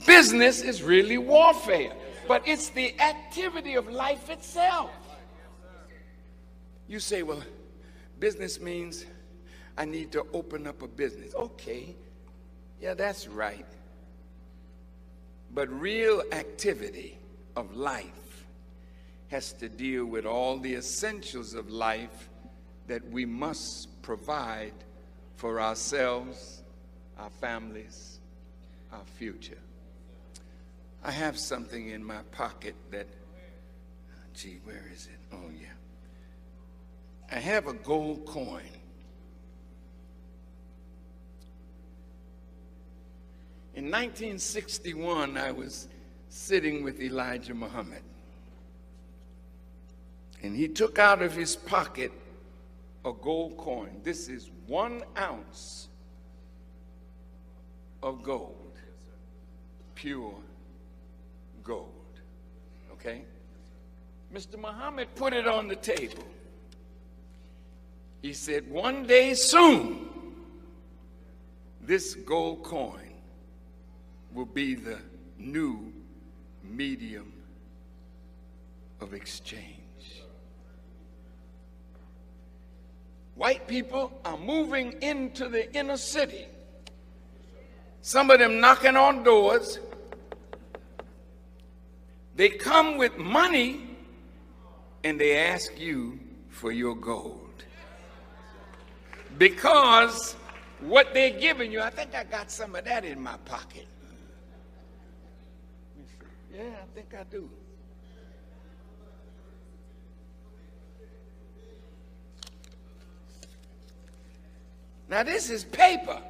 Business is really warfare, but it's the activity of life itself. You say, well, business means I need to open up a business. Okay, yeah, that's right. But real activity of life has to deal with all the essentials of life that we must provide for ourselves, our families, our future. I have something in my pocket that, gee, where is it? Oh, yeah. I have a gold coin. In 1961, I was sitting with Elijah Muhammad, and he took out of his pocket a gold coin. This is 1 ounce of gold, pure gold, okay? Mr. Muhammad put it on the table. He said, one day soon, this gold coin will be the new medium of exchange. White people are moving into the inner city. Some of them knocking on doors. They come with money and they ask you for your gold. Because what they're giving you, I think I got some of that in my pocket. Yeah, I think I do. Now this is paper.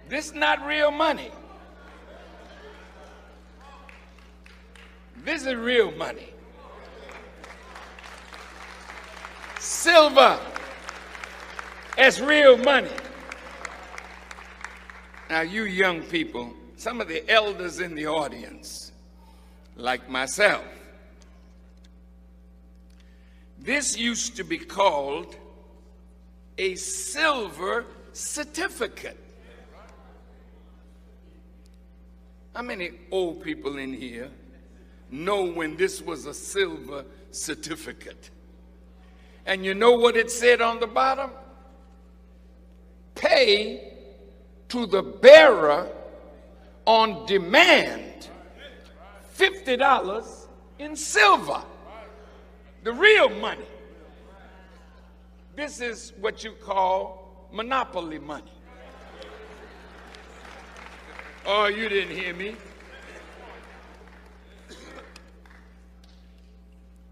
This is not real money. This is real money. Silver as real money. Now you young people, some of the elders in the audience, like myself, this used to be called a silver certificate. How many old people in here know when this was a silver certificate? And you know what it said on the bottom? Pay to the bearer on demand $50 in silver, the real money. This is what you call monopoly money. Oh, you didn't hear me.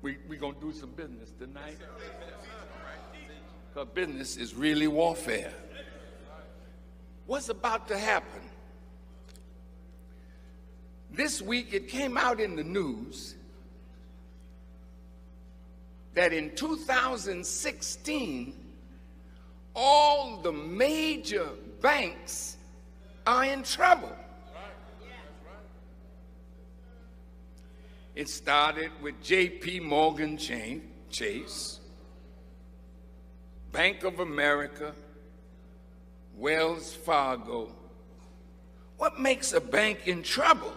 We're going to do some business tonight. Because business is really warfare. What's about to happen? This week it came out in the news that in 2016, all the major banks are in trouble. It started with J.P. Morgan Chase, Bank of America, Wells Fargo. What makes a bank in trouble?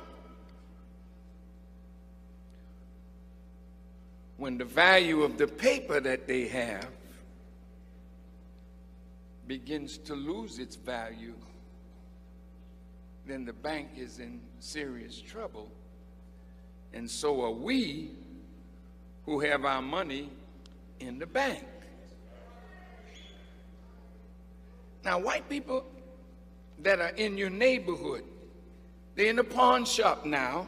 When the value of the paper that they have begins to lose its value, then the bank is in serious trouble. And so are we who have our money in the bank. Now, white people that are in your neighborhood, they're in the pawn shop now,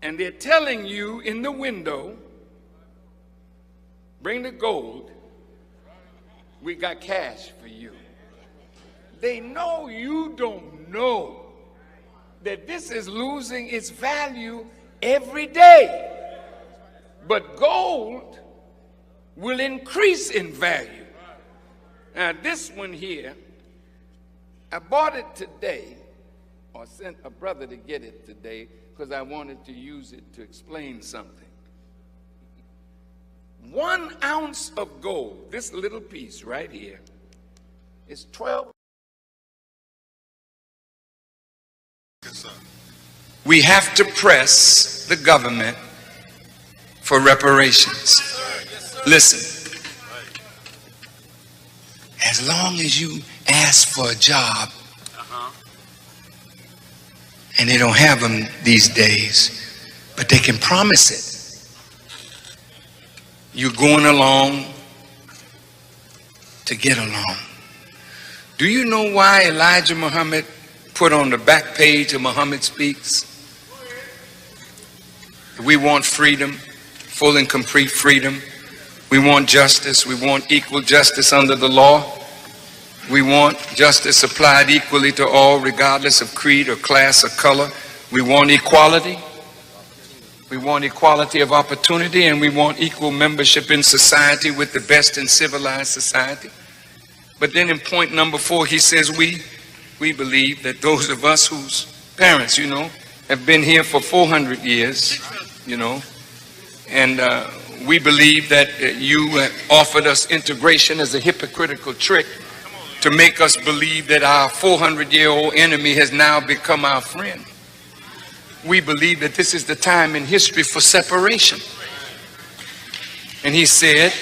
and they're telling you in the window, bring the gold, we got cash for you. They know you don't know that this is losing its value every day. But gold will increase in value. Now this one here, I bought it today, or sent a brother to get it today, because I wanted to use it to explain something. 1 ounce of gold, this little piece right here, is 12 We have to press the government for reparations. Listen, as long as you ask for a job, and they don't have them these days, but they can promise it. You're going along to get along. Do you know why Elijah Muhammad put on the back page of Muhammad Speaks? We want freedom, full and complete freedom. We want justice. We want equal justice under the law. We want justice applied equally to all, regardless of creed or class or color. We want equality. We want equality of opportunity, and we want equal membership in society with the best in civilized society. But then in point number 4, he says we believe that those of us whose parents, have been here for 400 years, and we believe that you offered us integration as a hypocritical trick to make us believe that our 400-year-old enemy has now become our friend. We believe that this is the time in history for separation. And he said,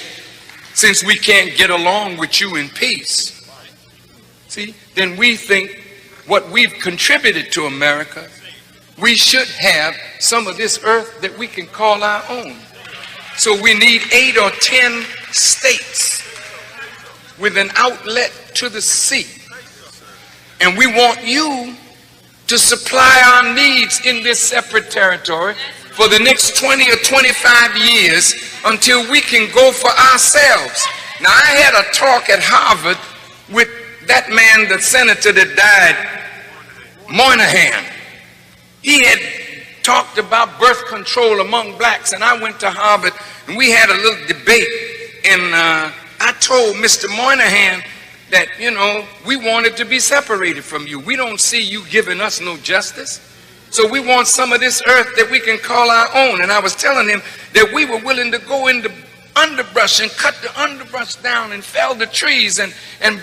since we can't get along with you in peace, then we think what we've contributed to America, we should have some of this earth that we can call our own. So we need 8 or 10 states with an outlet to the sea. And we want you to supply our needs in this separate territory for the next 20 or 25 years until we can go for ourselves. Now, I had a talk at Harvard with that man, the senator that died, Moynihan. He had talked about birth control among blacks, and I went to Harvard and we had a little debate, and I told Mr. Moynihan that, we wanted to be separated from you. We don't see you giving us no justice. So we want some of this earth that we can call our own. And I was telling him that we were willing to go into underbrush and cut the underbrush down and fell the trees and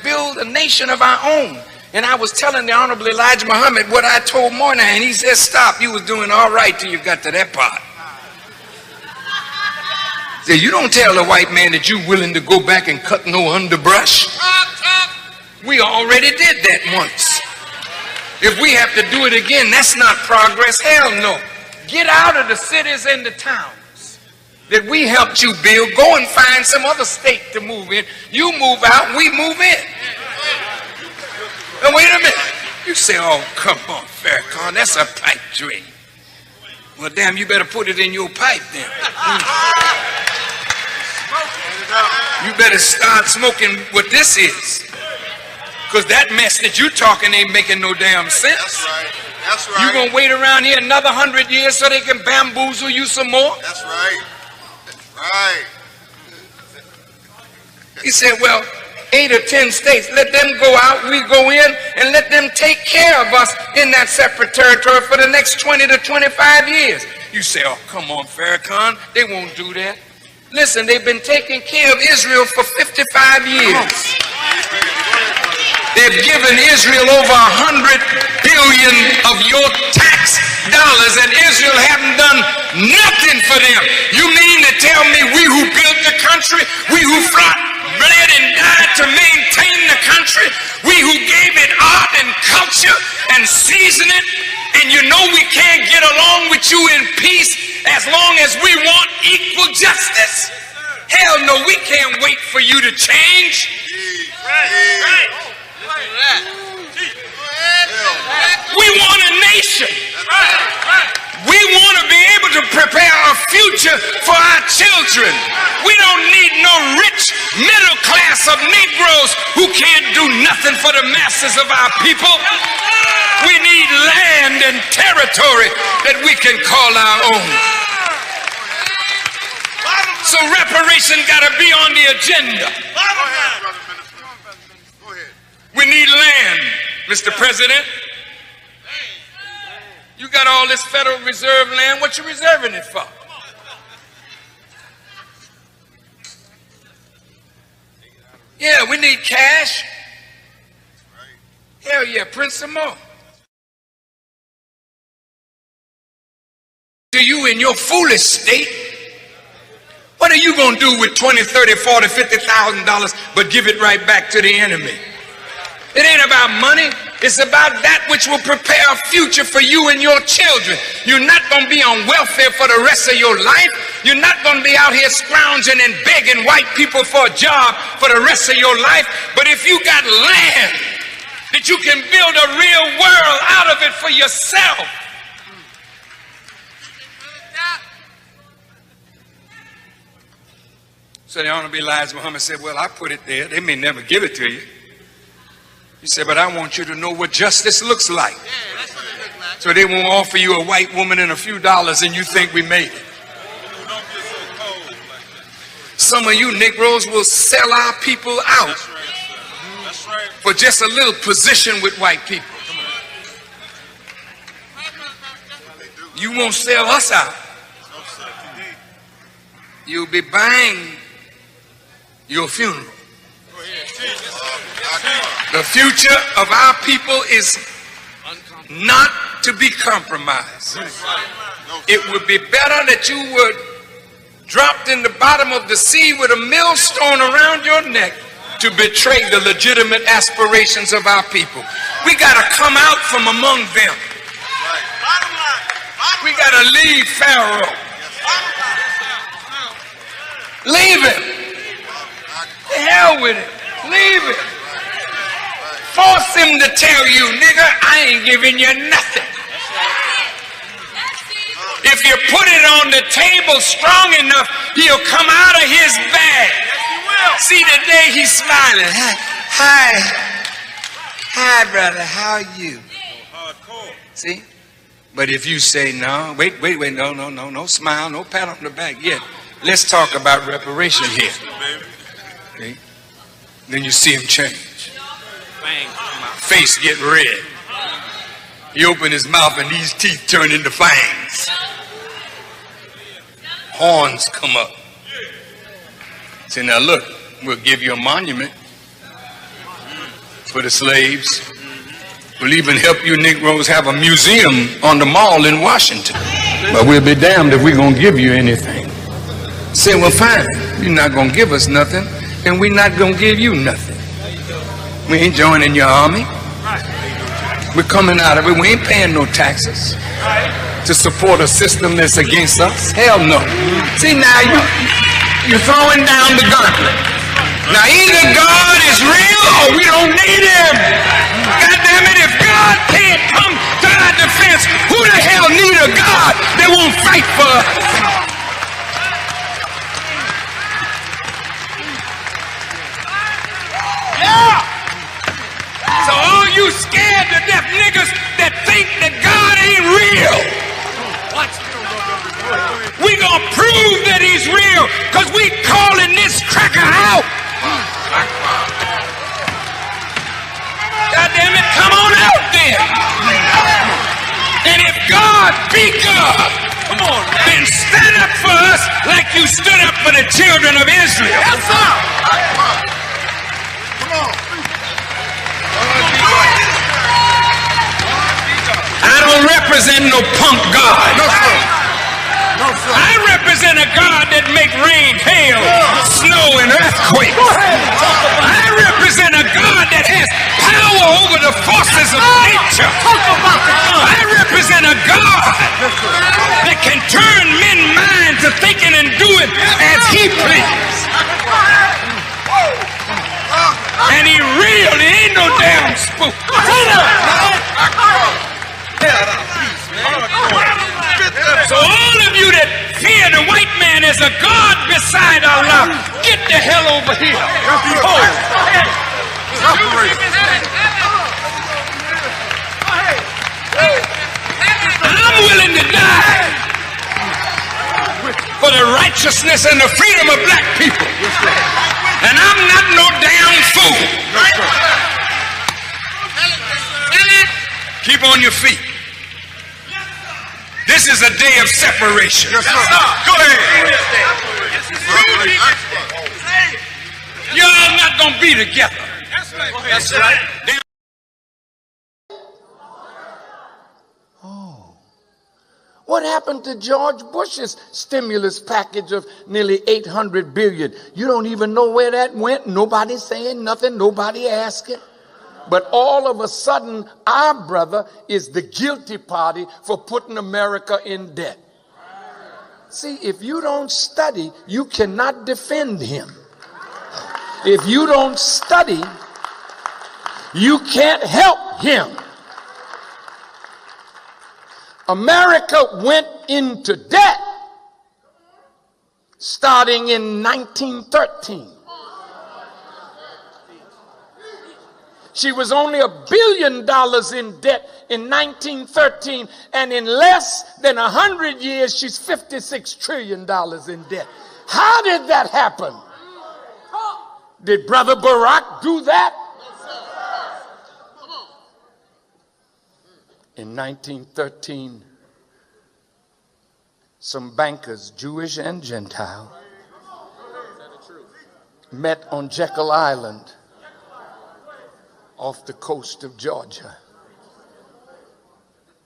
build a nation of our own. And I was telling the Honorable Elijah Muhammad what I told Moynihan. He said, stop, you was doing all right till you got to that part. You don't tell a white man that you're willing to go back and cut no underbrush. We already did that once. If we have to do it again, that's not progress. Hell no. Get out of the cities and the towns that we helped you build. Go and find some other state to move in. You move out, we move in. And wait a minute. You say, oh, come on, Farrakhan, that's a pipe dream. Well, damn, you better put it in your pipe then. You better start smoking what this is. Because that mess that you talking ain't making no damn sense. That's right. That's right. You gonna wait around here another 100 years so they can bamboozle you some more? That's right. Right. He said, well, 8 or 10 states, let them go out, we go in, and let them take care of us in that separate territory for the next 20 to 25 years. You say, oh, come on, Farrakhan, they won't do that. Listen, they've been taking care of Israel for 55 years. They've given Israel over 100 billion of your tax dollars, and Israel haven't done nothing for them. You mean to tell me we who built the country, we who bled and died to maintain the country, we who gave it art and culture and seasoning, and you know we can't get along with you in peace as long as we want equal justice? Hell no, we can't wait for you to change. Right. We want a nation. We want to be able to prepare a future for our children. We don't need no rich middle class of Negroes who can't do nothing for the masses of our people. We need land and territory that we can call our own. So reparation got to be on the agenda. We need land, Mr. President. You got all this Federal Reserve land. What you reserving it for? Yeah, we need cash. Hell yeah, print some more. you in your foolish state. What are you going to do with $20, $30, $40, $50,000 but give it right back to the enemy? It ain't about money. It's about that which will prepare a future for you and your children. You're not going to be on welfare for the rest of your life. You're not going to be out here scrounging and begging white people for a job for the rest of your life. But if you got land that you can build a real world out of it for yourself. So the Honorable Elijah Muhammad said, well, I put it there. They may never give it to you. He said, but I want you to know what justice looks like. Yeah, that's what it looks like. So they won't offer you a white woman and a few dollars and you think we made it. Some of you Negroes will sell our people out. That's right, sir. That's right. For just a little position with white people. You won't sell us out. You'll be buying your funeral. The future of our people is not to be compromised. It would be better that you were dropped in the bottom of the sea with a millstone around your neck to betray the legitimate aspirations of our people. We got to come out from among them. We got to leave Pharaoh. Leave him. The hell with it. Leave it. Force him to tell you, nigga, I ain't giving you nothing. If you put it on the table strong enough, he'll come out of his bag. See, today he's smiling. Hi, brother, how are you? See? But if you say, no, wait, no, smile, no pat on the back yet. Let's talk about reparation here. Okay? Then you see him change. Face get red. He opened his mouth and these teeth turn into fangs. Horns come up. Say, now look, we'll give you a monument for the slaves. We'll even help you Negroes have a museum on the mall in Washington. But we'll be damned if we're going to give you anything. Say, well, fine. You're not going to give us nothing, and we're not going to give you nothing. We ain't joining your army. We're coming out of it. We ain't paying no taxes to support a system that's against us. Hell no. See, now you're throwing down the gauntlet. Now either God is real or we don't need him. God damn it, if God can't come to our defense, who the hell need a God that won't fight for us? Yeah. So all you scared to death niggas that think that God ain't real, we gonna prove that he's real, because we calling this cracker out. God damn it, come on out then. And if God be God, come on, then stand up for us like you stood up for the children of Israel. Yes, sir. Come on. I don't represent no punk God. No, sir. No, sir. I represent a God that make rain, hail, snow, and earthquakes. I represent a God that has power over the forces of nature. I represent a God that can turn men's minds to thinking and doing as he pleases. And he really ain't no damn spook. So all of you that fear the white man as a God beside Allah, get the hell over here. I'm willing to die for the righteousness and the freedom of black people. And I'm not no damn fool. Keep on your feet. This is a day of separation. Yes, go ahead. Y'all not gonna be together. That's right. What What happened to George Bush's stimulus package of nearly $800 billion? You don't even know where that went. Nobody saying nothing. Nobody asking. But all of a sudden, our brother is the guilty party for putting America in debt. See, if you don't study, you cannot defend him. If you don't study, you can't help him. America went into debt starting in 1913. She was only $1 billion in debt in 1913, and in less than 100 years, she's $56 trillion in debt. How did that happen? Did Brother Barack do that? In 1913, some bankers, Jewish and Gentile, met on Jekyll Island off the coast of Georgia.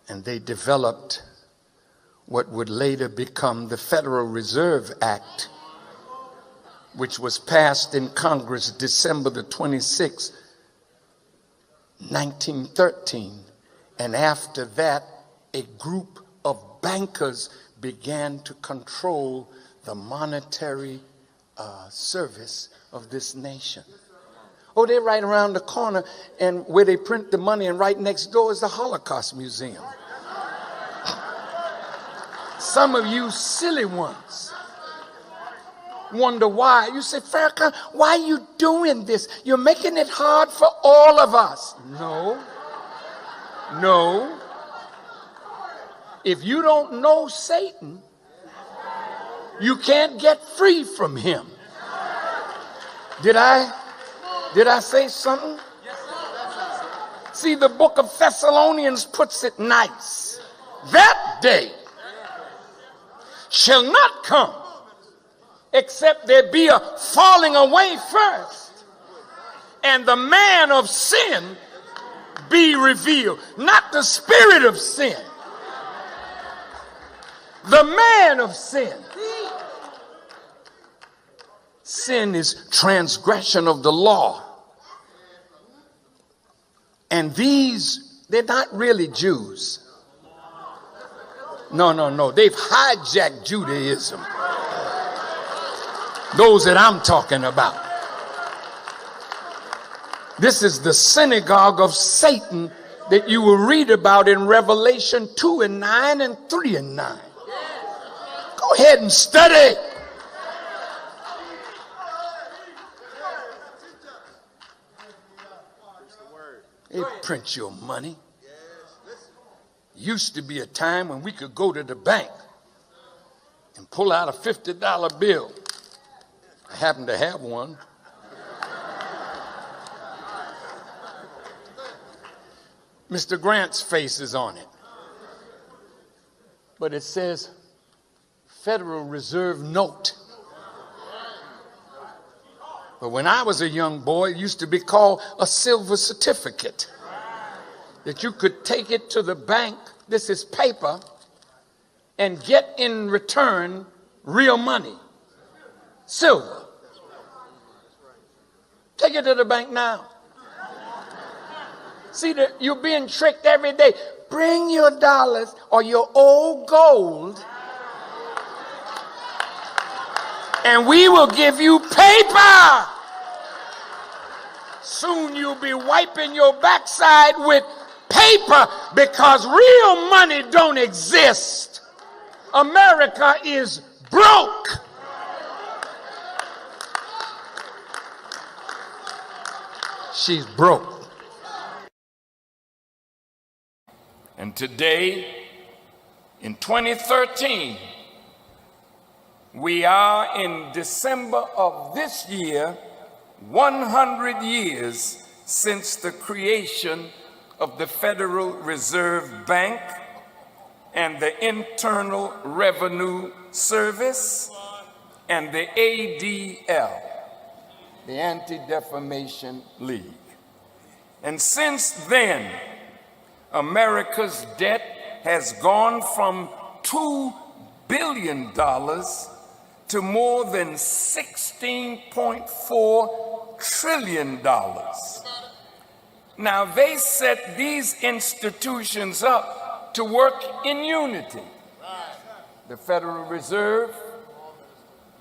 And they developed what would later become the Federal Reserve Act, which was passed in Congress December the 26th, 1913. And after that, a group of bankers began to control the monetary service of this nation. Oh, they're right around the corner, and where they print the money, and right next door is the Holocaust Museum. Some of you silly ones wonder why. You say, Farrakhan, why are you doing this? You're making it hard for all of us. No. If you don't know Satan, you can't get free from him. Did I say something? See, the book of Thessalonians puts it nice. That day shall not come except there be a falling away first, and the man of sin be revealed. Not the spirit of sin. The man of sin. Sin is transgression of the law. And these, they're not really Jews. No. They've hijacked Judaism. Those that I'm talking about. This is the synagogue of Satan that you will read about in Revelation 2:9 and 3:9. Go ahead and study. They print your money. Used to be a time when we could go to the bank and pull out a $50 bill. I happen to have one. Mr. Grant's face is on it. But it says Federal Reserve note. But when I was a young boy, it used to be called a silver certificate. That you could take it to the bank, this is paper, and get in return real money. Silver. Take it to the bank now. See, you're being tricked every day. Bring your dollars or your old gold, and we will give you paper. Soon you'll be wiping your backside with paper because real money don't exist. America is broke. She's broke. And today, in 2013, we are in December of this year, 100 years since the creation of the Federal Reserve Bank and the Internal Revenue Service and the ADL, the Anti-Defamation League. And since then, America's debt has gone from $2 billion to more than $16.4 trillion. Now, they set these institutions up to work in unity. The Federal Reserve,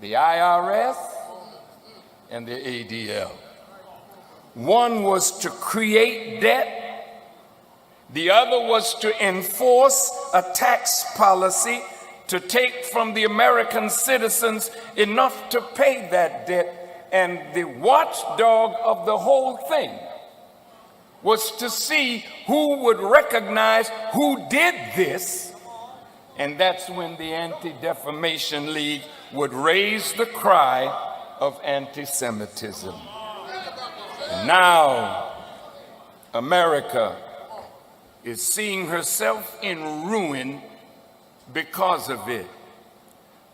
the IRS, and the ADL. One was to create debt. The other was to enforce a tax policy to take from the American citizens enough to pay that debt. And the watchdog of the whole thing was to see who would recognize who did this. And that's when the Anti-Defamation League would raise the cry of anti-Semitism. Now, America is seeing herself in ruin because of it.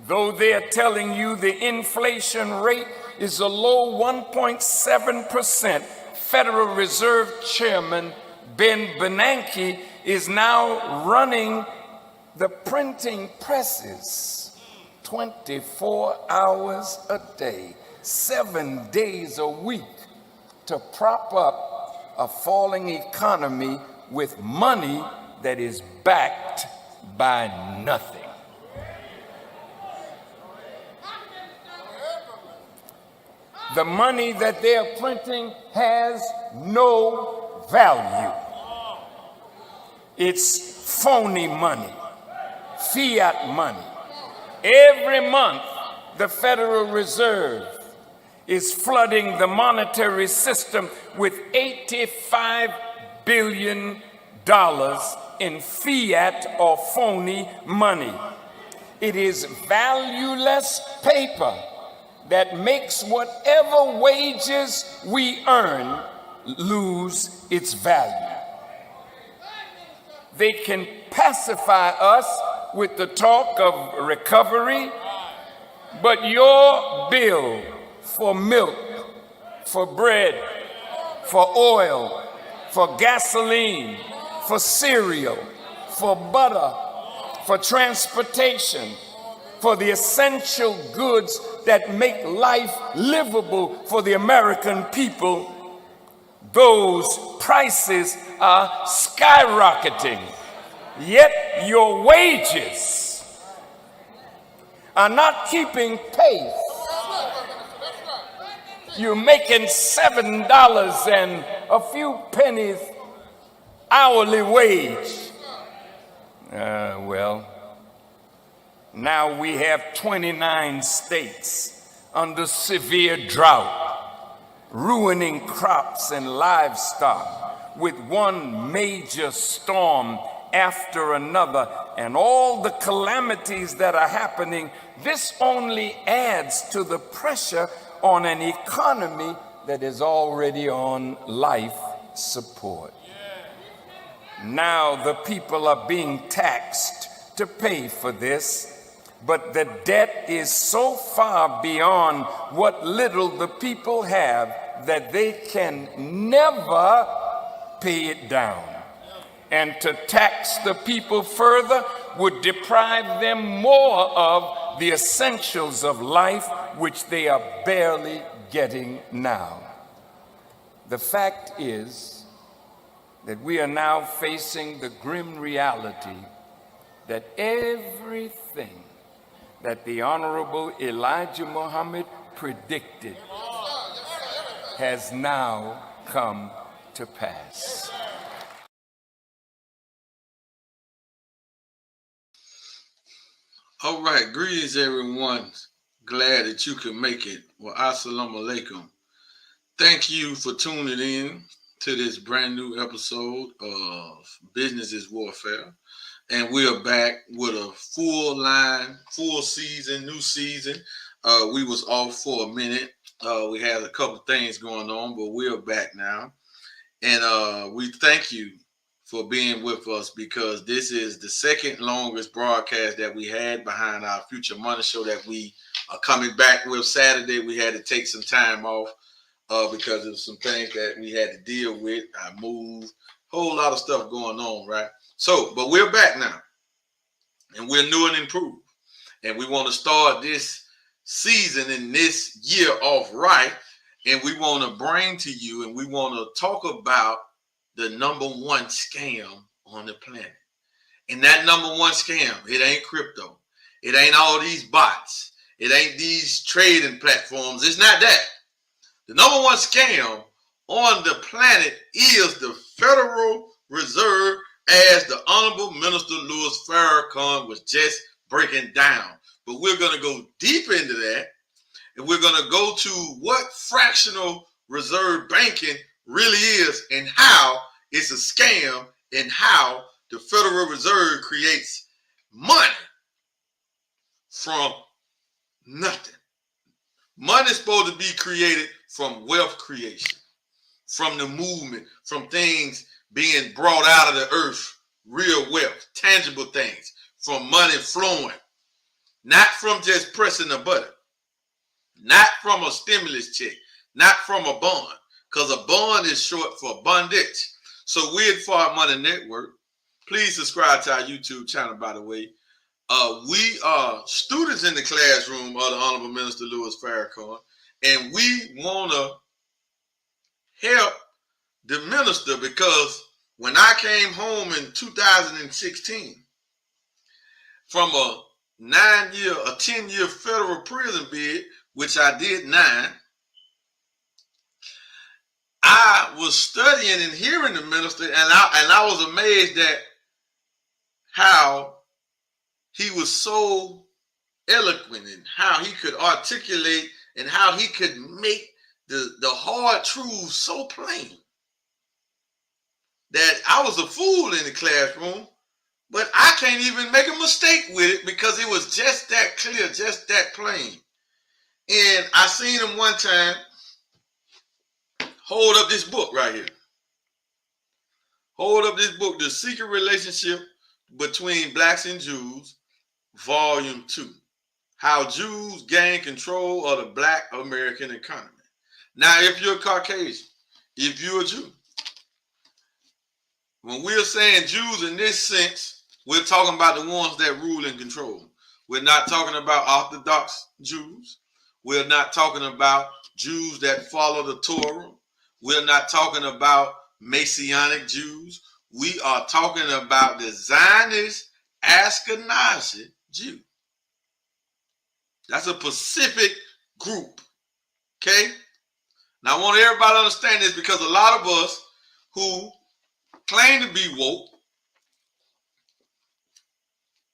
Though they're telling you the inflation rate is a low 1.7%, Federal Reserve Chairman Ben Bernanke is now running the printing presses 24 hours a day, 7 days a week to prop up a falling economy with money that is backed by nothing. The money that they are printing has no value. It's phony money, fiat money. Every month, the Federal Reserve is flooding the monetary system with $85 billion in fiat or phony money. It is valueless paper that makes whatever wages we earn lose its value. They can pacify us with the talk of recovery, but your bill for milk, for bread, for oil, for gasoline, for cereal, for butter, for transportation, for the essential goods that make life livable for the American people, those prices are skyrocketing. Yet your wages are not keeping pace. You're making $7 and a few pennies hourly wage. Well, now we have 29 states under severe drought, ruining crops and livestock with one major storm after another, and all the calamities that are happening. This only adds to the pressure on an economy that is already on life support. Now the people are being taxed to pay for this, but the debt is so far beyond what little the people have that they can never pay it down. And to tax the people further would deprive them more of the essentials of life, which they are barely getting now. The fact is that we are now facing the grim reality that everything that the Honorable Elijah Muhammad predicted has now come to pass. All right, greetings everyone. Glad that you could make it. Well, assalamu alaikum. Thank you for tuning in to this brand new episode of Business is Warfare. And we are back with a full line, full season, new season. We was off for a minute. We had a couple things going on, but we are back now. And we thank you for being with us, because this is the second longest broadcast that we had behind our Future Money Show that we are coming back with Saturday. We had to take some time off because of some things that we had to deal with. I moved, whole lot of stuff going on, right? So, but we're back now. And we're new and improved. And we want to start this season and this year off right. And we want to bring to you and we want to talk about the number one scam on the planet. And that number one scam, it ain't crypto. It ain't all these bots. It ain't these trading platforms. It's not that. The number one scam on the planet is the Federal Reserve, as the Honorable Minister Louis Farrakhan was just breaking down. But we're going to go deep into that, and we're going to go to what fractional reserve banking really is and how it's a scam and how the Federal Reserve creates money from nothing. Money is supposed to be created from wealth creation, from the movement, from things being brought out of the earth, real wealth, tangible things, from money flowing, not from just pressing a button, not from a stimulus check, not from a bond, because a bond is short for bondage. So we're at Far Money Network. Please subscribe to our YouTube channel, by the way. We are students in the classroom of the Honorable Minister Louis Farrakhan, and we want to help the minister because when I came home in 2016 from a 10-year federal prison bid, which I did 9, I was studying and hearing the minister, and I was amazed at how he was so eloquent and how he could articulate and how he could make the hard truths so plain that I was a fool in the classroom, but I can't even make a mistake with it because it was just that clear, just that plain. And I seen him one time hold up this book right here. Hold up this book, The Secret Relationship Between Blacks and Jews, Volume 2. How Jews Gain Control of the Black American Economy. Now, if you're a Caucasian, if you're a Jew, when we're saying Jews in this sense, we're talking about the ones that rule and control. We're not talking about Orthodox Jews. We're not talking about Jews that follow the Torah. We're not talking about Messianic Jews. We are talking about the Zionist Ashkenazi Jew. That's a Pacific group. Okay? Now I want everybody to understand this because a lot of us who claim to be woke,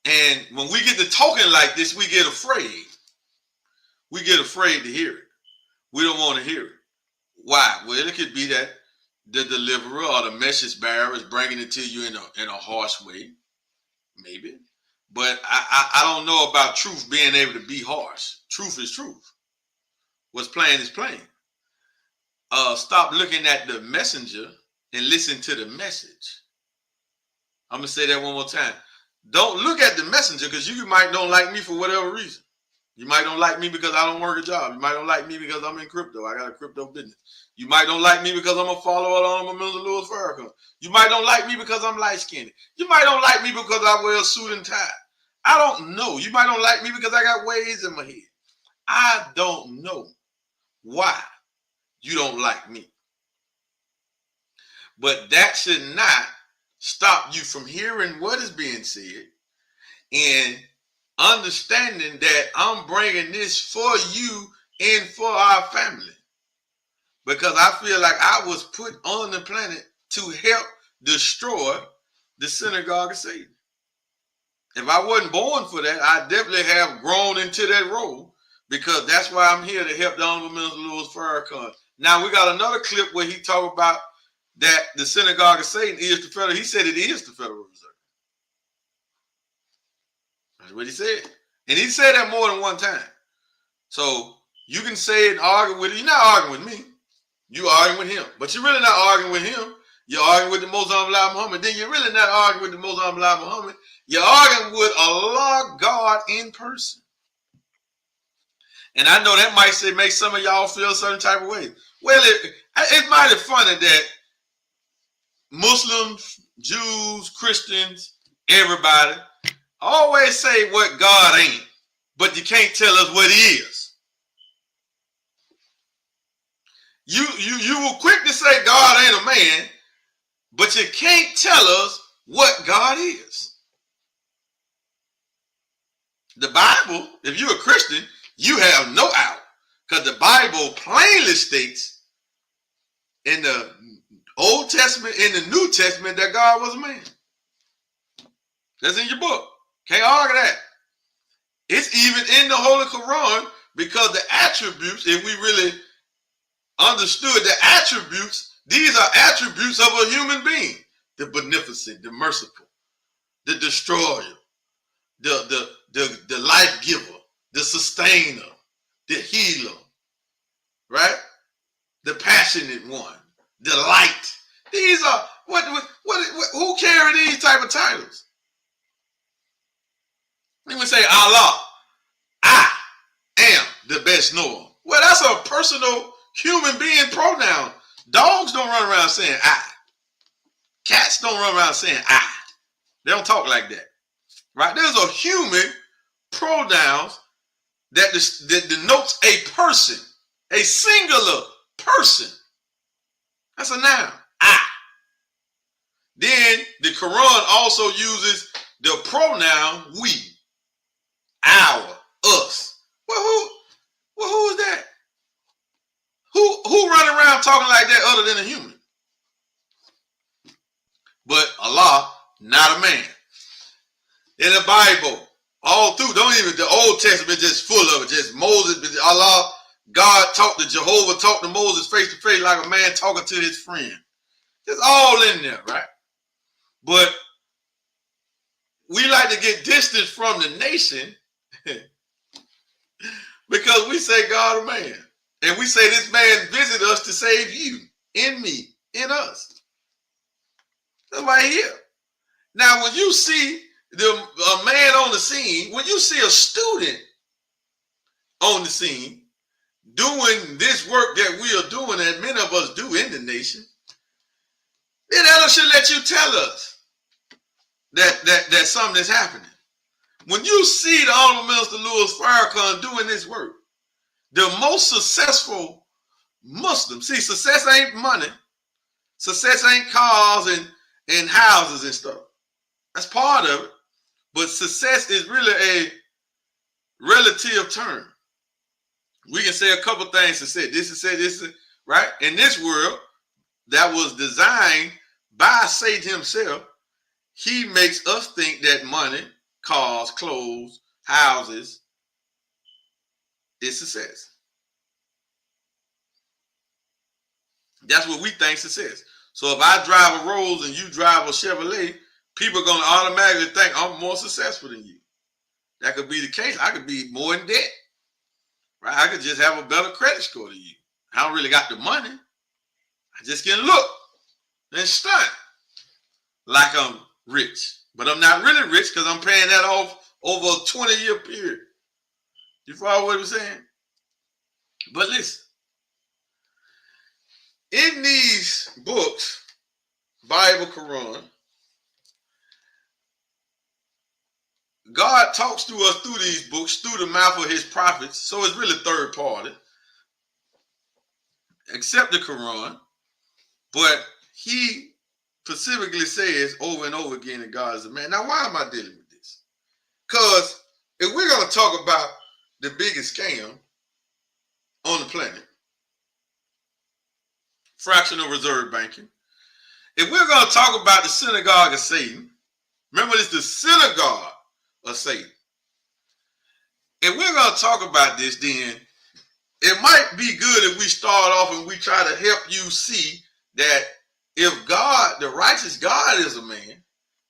and when we get to talking like this, we get afraid. We get afraid to hear it. We don't want to hear it. Why? Well, it could be that the deliverer or the message bearer is bringing it to you in a harsh way. Maybe. But I don't know about truth being able to be harsh. Truth is truth. What's plain is plain. Stop looking at the messenger and listen to the message. I'm going to say that one more time. Don't look at the messenger because you might don't like me for whatever reason. You might don't like me because I don't work a job. You might don't like me because I'm in crypto. I got a crypto business. You might don't like me because I'm a follower of Honorable Minister Louis Farrakhan. You might don't like me because I'm light-skinned. You might don't like me because I wear a suit and tie. I don't know. You might don't like me because I got waves in my head. I don't know why you don't like me. But that should not stop you from hearing what is being said and understanding that I'm bringing this for you and for our family. Because I feel like I was put on the planet to help destroy the synagogue of Satan. If I wasn't born for that, I definitely have grown into that role because that's why I'm here to help the Honorable Minister Louis Farrakhan. Now, we got another clip where he talked about that the synagogue of Satan is the federal. He said it is the Federal Reserve. That's what he said. And he said that more than one time. So you can say it and argue with it. You're not arguing with me. You're arguing with him. But you're really not arguing with him. You're arguing with the Most Honorable Muhammad. Then you're really not arguing with the Most Honorable Muhammad. You're arguing with Allah, God in person. And I know that might make some of y'all feel a certain type of way. Well, it's mighty funny that Muslims, Jews, Christians, everybody always say what God ain't, but you can't tell us what he is. You were quick to say God ain't a man, but you can't tell us what God is. The Bible, if you're a Christian, you have no out, because the Bible plainly states in the Old Testament, in the New Testament, that God was a man. That's in your book. Can't argue that. It's even in the Holy Quran, because the attributes, if we really understood the attributes, these are attributes of a human being. The beneficent, the merciful, the destroyer, the life giver, the sustainer, the healer, right? The passionate one, the light. These are who carry these type of titles? We would say Allah, I am the best knower. Well, that's a personal human being pronoun. Dogs don't run around saying I. Cats don't run around saying I. They don't talk like that, right? There's a human pronouns that denotes a person, a singular person. That's a noun, I. Then the Quran also uses the pronoun we, our, us. Well, who is that? Who run around talking like that other than a human? But Allah, not a man. In the Bible, all through, the Old Testament just full of it. Just Moses, Allah, God Jehovah talked to Moses face to face like a man talking to his friend. It's all in there, right? But we like to get distance from the nation because we say God a man. And we say this man visited us to save you, in me, in us. That's why he's here. Now, when you see a man on the scene, when you see a student on the scene doing this work that we are doing, and many of us do in the nation, then that should let you tell us that something is happening. When you see the Honorable Minister Louis Farrakhan doing this work, the most successful Muslim, see, success ain't money, success ain't cars and houses and stuff. That's part of it. But success is really a relative term. We can say a couple things to say. This is right? In this world that was designed by Satan himself, he makes us think that money, cars, clothes, houses is success. That's what we think success. So if I drive a Rolls and you drive a Chevrolet, people are going to automatically think I'm more successful than you. That could be the case. I could be more in debt. Right? I could just have a better credit score than you. I don't really got the money. I just can look and stunt like I'm rich. But I'm not really rich because I'm paying that off over a 20-year period. You follow what I'm saying? But listen. In these books, Bible, Quran, God talks to us through these books, through the mouth of his prophets. So it's really third party, except the Quran. But he specifically says over and over again that God is a man. Now, why am I dealing with this? Because if we're going to talk about the biggest scam on the planet, fractional reserve banking, if we're going to talk about the synagogue of Satan, remember it's the synagogue of Satan. If we're going to talk about this, then it might be good if we start off and we try to help you see that if God, the righteous God, is a man,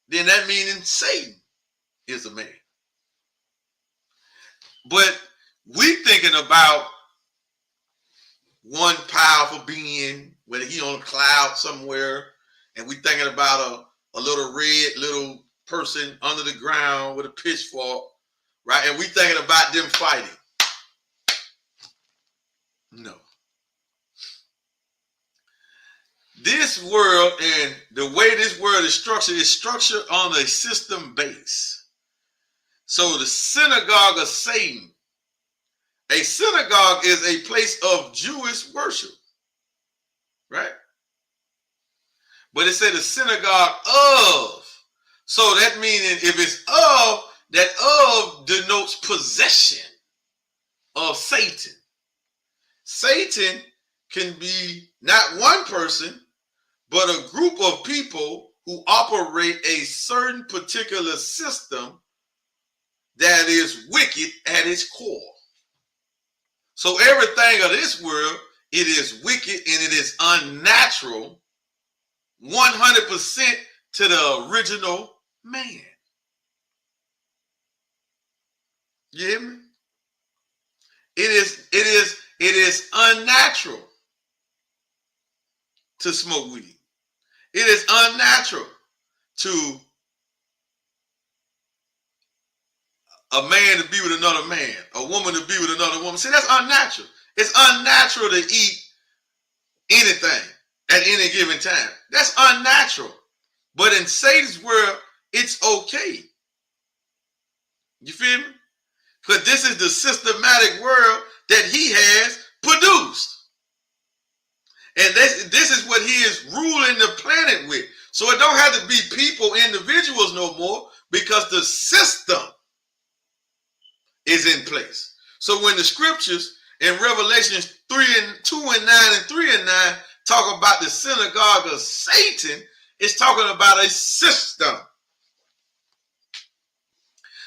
then that means Satan is a man. But we thinking about one powerful being, whether he on a cloud somewhere, and we thinking about a little red little person under the ground with a pitchfork, right? And we thinking about them fighting. No. This world and the way this world is structured on a system base. So the synagogue of Satan. A synagogue is a place of Jewish worship, right? But it said the synagogue of. So that meaning if it's of, that of denotes possession of Satan. Satan can be not one person, but a group of people who operate a certain particular system that is wicked at its core. So everything of this world, it is wicked and it is unnatural 100% to the original man. You hear me? It is unnatural to smoke weed. It is unnatural to a man to be with another man, a woman to be with another woman. See, that's unnatural. It's unnatural to eat anything at any given time. That's unnatural. But in Satan's world, it's okay. You feel me? Because this is the systematic world that he has produced. And this is what he is ruling the planet with. So it don't have to be people, individuals no more, because the system is in place. So when the scriptures in Revelation 2 and 9 and 3 and 9 talk about the synagogue of Satan, it's talking about a system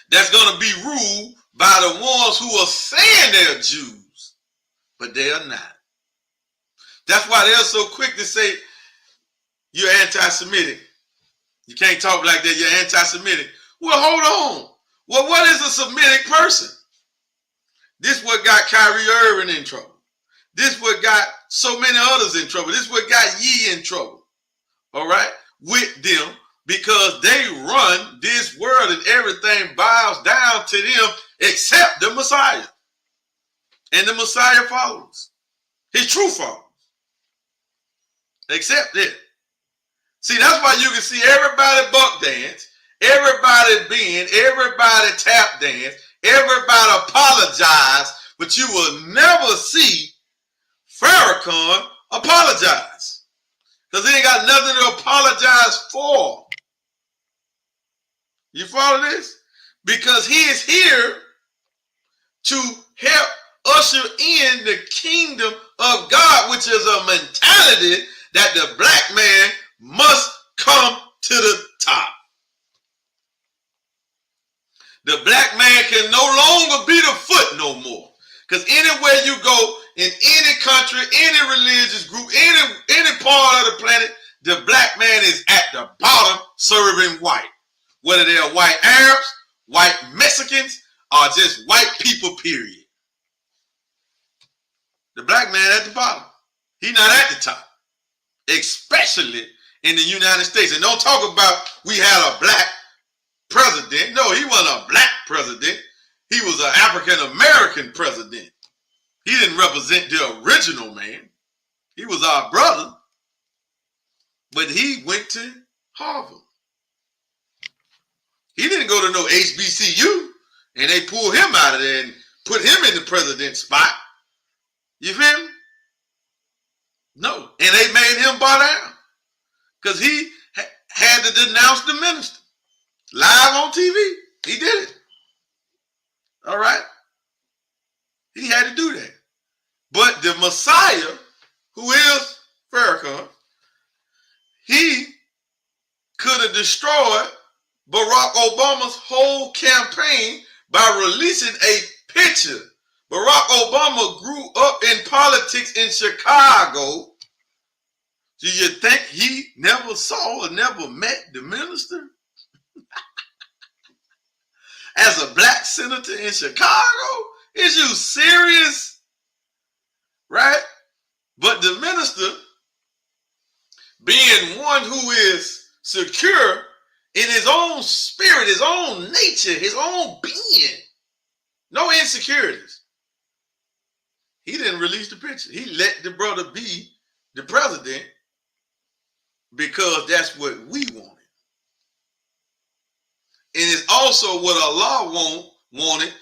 that's going to be ruled by the ones who are saying they're Jews, but they are not. That's why they're so quick to say, you're anti-Semitic. You can't talk like that, you're anti-Semitic. Well, hold on. Well, what is a Semitic person? This what got Kyrie Irving in trouble. This what got so many others in trouble. This what got Ye in trouble. All right? With them, because they run this world and everything bows down to them except the Messiah and the Messiah followers, his true followers. Except it. See, that's why you can see everybody buck dance, everybody bend, everybody tap dance, everybody apologize, but you will never see Farrakhan apologize. Because he ain't got nothing to apologize for. You follow this? Because he is here to help usher in the kingdom of God, which is a mentality that the black man must come to the top. The black man can no longer be the foot no more. Because anywhere you go, in any country, any religious group, any part of the planet, the black man is at the bottom serving white. Whether they are white Arabs, white Mexicans, or just white people, period. The black man at the bottom. He's not at the top. Especially in the United States. And don't talk about we had a black president. No, he wasn't a black president. He was an African-American president. He didn't represent the original man. He was our brother. But he went to Harvard. He didn't go to no HBCU. And they pulled him out of there and put him in the president's spot. You feel me? No. And they made him bow down. Because he had to denounce the minister. Live on TV. He did it. All right? He had to do that. But the Messiah, who is Farrakhan, he could have destroyed Barack Obama's whole campaign by releasing a picture. Barack Obama grew up in politics in Chicago. Do you think he never saw or never met the minister? As a black senator in Chicago? Is you serious? Right? But the minister, being one who is secure in his own spirit, his own nature, his own being, no insecurities, he didn't release the picture. He let the brother be the president because that's what we wanted. And it's also what Allah wanted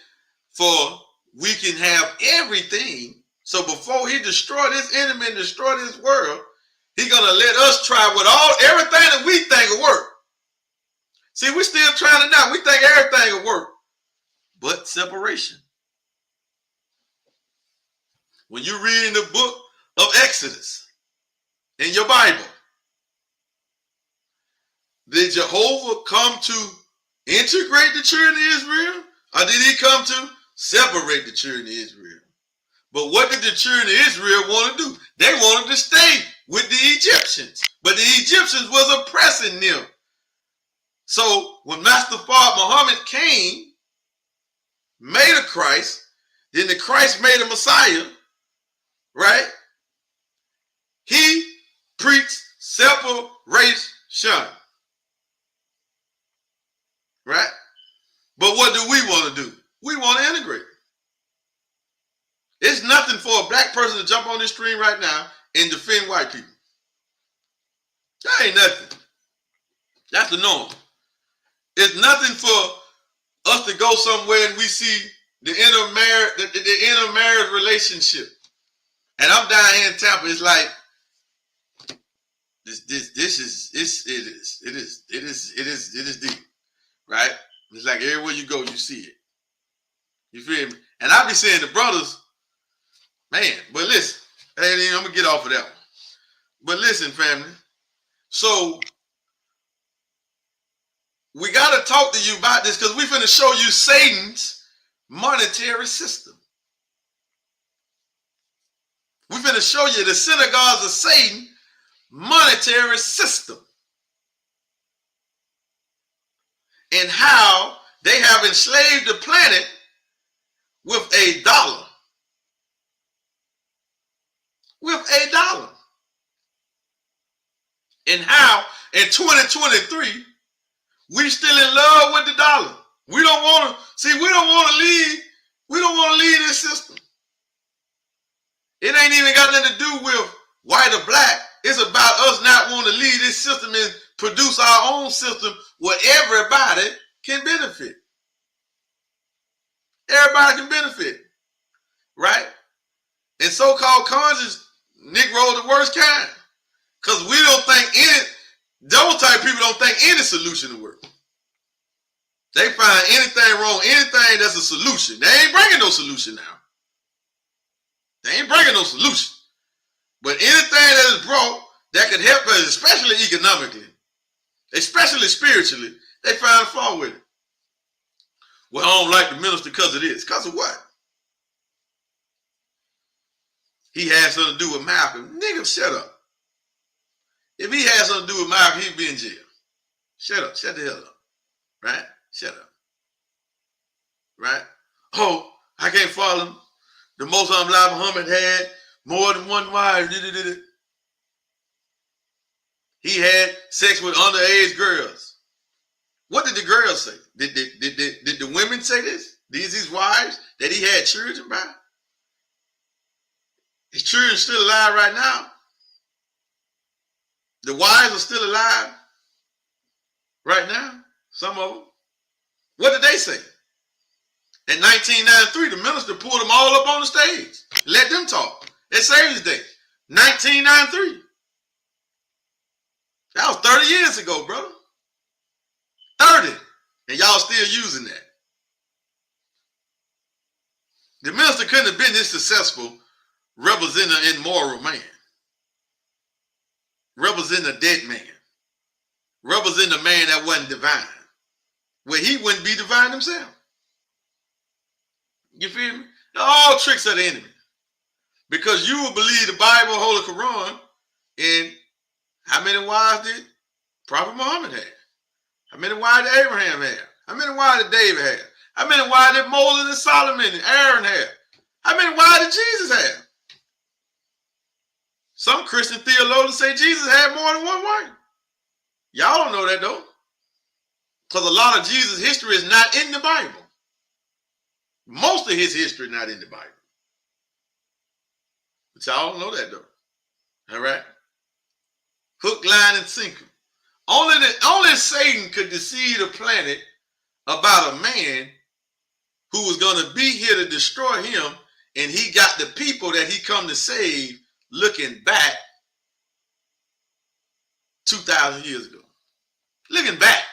for we can have everything. So before he destroy this enemy and destroy this world, he's going to let us try with everything that we think will work. See, we're still trying it now. We think everything will work. But separation. When you read in the book of Exodus in your Bible, did Jehovah come to integrate the children of Israel? Or did he come to separate the children of Israel? But what did the children of Israel want to do? They wanted to stay with the Egyptians. But the Egyptians was oppressing them. So when Master Father Muhammad came, made a Christ, then the Christ made a Messiah, right? He preached separation, right? But what do we want to do? We want to integrate. It's nothing for a black person to jump on this stream right now and defend white people. That ain't nothing. That's the norm. It's nothing for us to go somewhere and we see the intermarriage relationship. And I'm down here in Tampa. It's like it is deep, right? It's like everywhere you go, you see it. You feel me? And I be saying the brothers, man. But listen, I'm gonna get off of that one. But listen, family. So we got to talk to you about this because we're finna show you Satan's monetary system. We're finna show you the synagogues of Satan monetary system and how they have enslaved the planet with a dollar. With a dollar. And how in 2023 we still in love with the dollar. We don't want to leave this system. It ain't even got nothing to do with white or black. It's about us not wanting to leave this system and produce our own system where everybody can benefit. Everybody can benefit, right? And so-called conscious Negro the worst kind. Because we don't think those type of people don't think any solution will work. They find anything wrong, anything that's a solution. They ain't bringing no solution now. They ain't bringing no solution. But anything that is brought that could help us, especially economically, especially spiritually, they find fault with it. Well, I don't like the minister because of this. Because of what? He had something to do with Malcolm. Nigga, shut up. If he had something to do with Malcolm, he'd be in jail. Shut up. Shut the hell up. Right? Shut up. Right? Oh, I can't follow him. The Most High Muhammad had more than one wife. He had sex with underage girls. What did the girls say? Did the women say this? These wives that he had children by? His children still alive right now. The wives are still alive right now. Some of them. What did they say? In 1993, the minister pulled them all up on the stage. Let them talk. At Savior's Day. 1993. That was 30 years ago, brother. 30. And y'all still using that. The minister couldn't have been this successful representing an immoral man. Representing a dead man. Representing a man that wasn't divine. Well, he wouldn't be divine himself. You feel me? They're all tricks of the enemy. Because you will believe the Bible, Holy Quran, and how many wives did Prophet Muhammad have? How many wives did Abraham have? How many wives did David have? How many wives did Moses and Solomon and Aaron have? How many wives did Jesus have? Some Christian theologians say Jesus had more than one wife. Y'all don't know that though. Because a lot of Jesus' history is not in the Bible. Most of his history is not in the Bible. But y'all don't know that though. All right? Hook, line, and sinker. Only Satan could deceive the planet about a man who was going to be here to destroy him, and he got the people that he come to save looking back 2,000 years ago. Looking back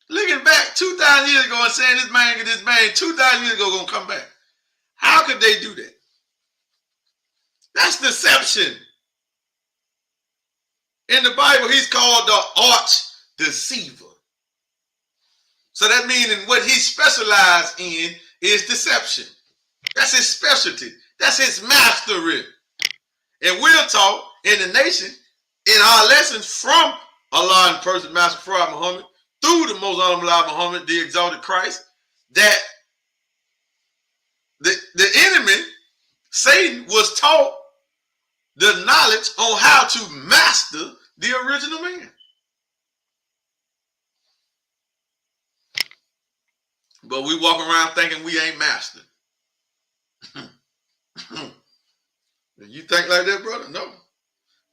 2,000 years ago and saying this man 2,000 years ago gonna come back. How could they do that? That's deception. In the Bible, he's called the arch deceiver. So that means what he specialized in is deception. That's his specialty. That's his mastery. And we're taught in the nation, in our lessons from Allah and person, Master Prophet Muhammad, through the most honorable Muhammad, the exalted Christ, that the enemy, Satan, was taught the knowledge on how to master the original man. But we walk around thinking we ain't mastered. You think like that, brother? No.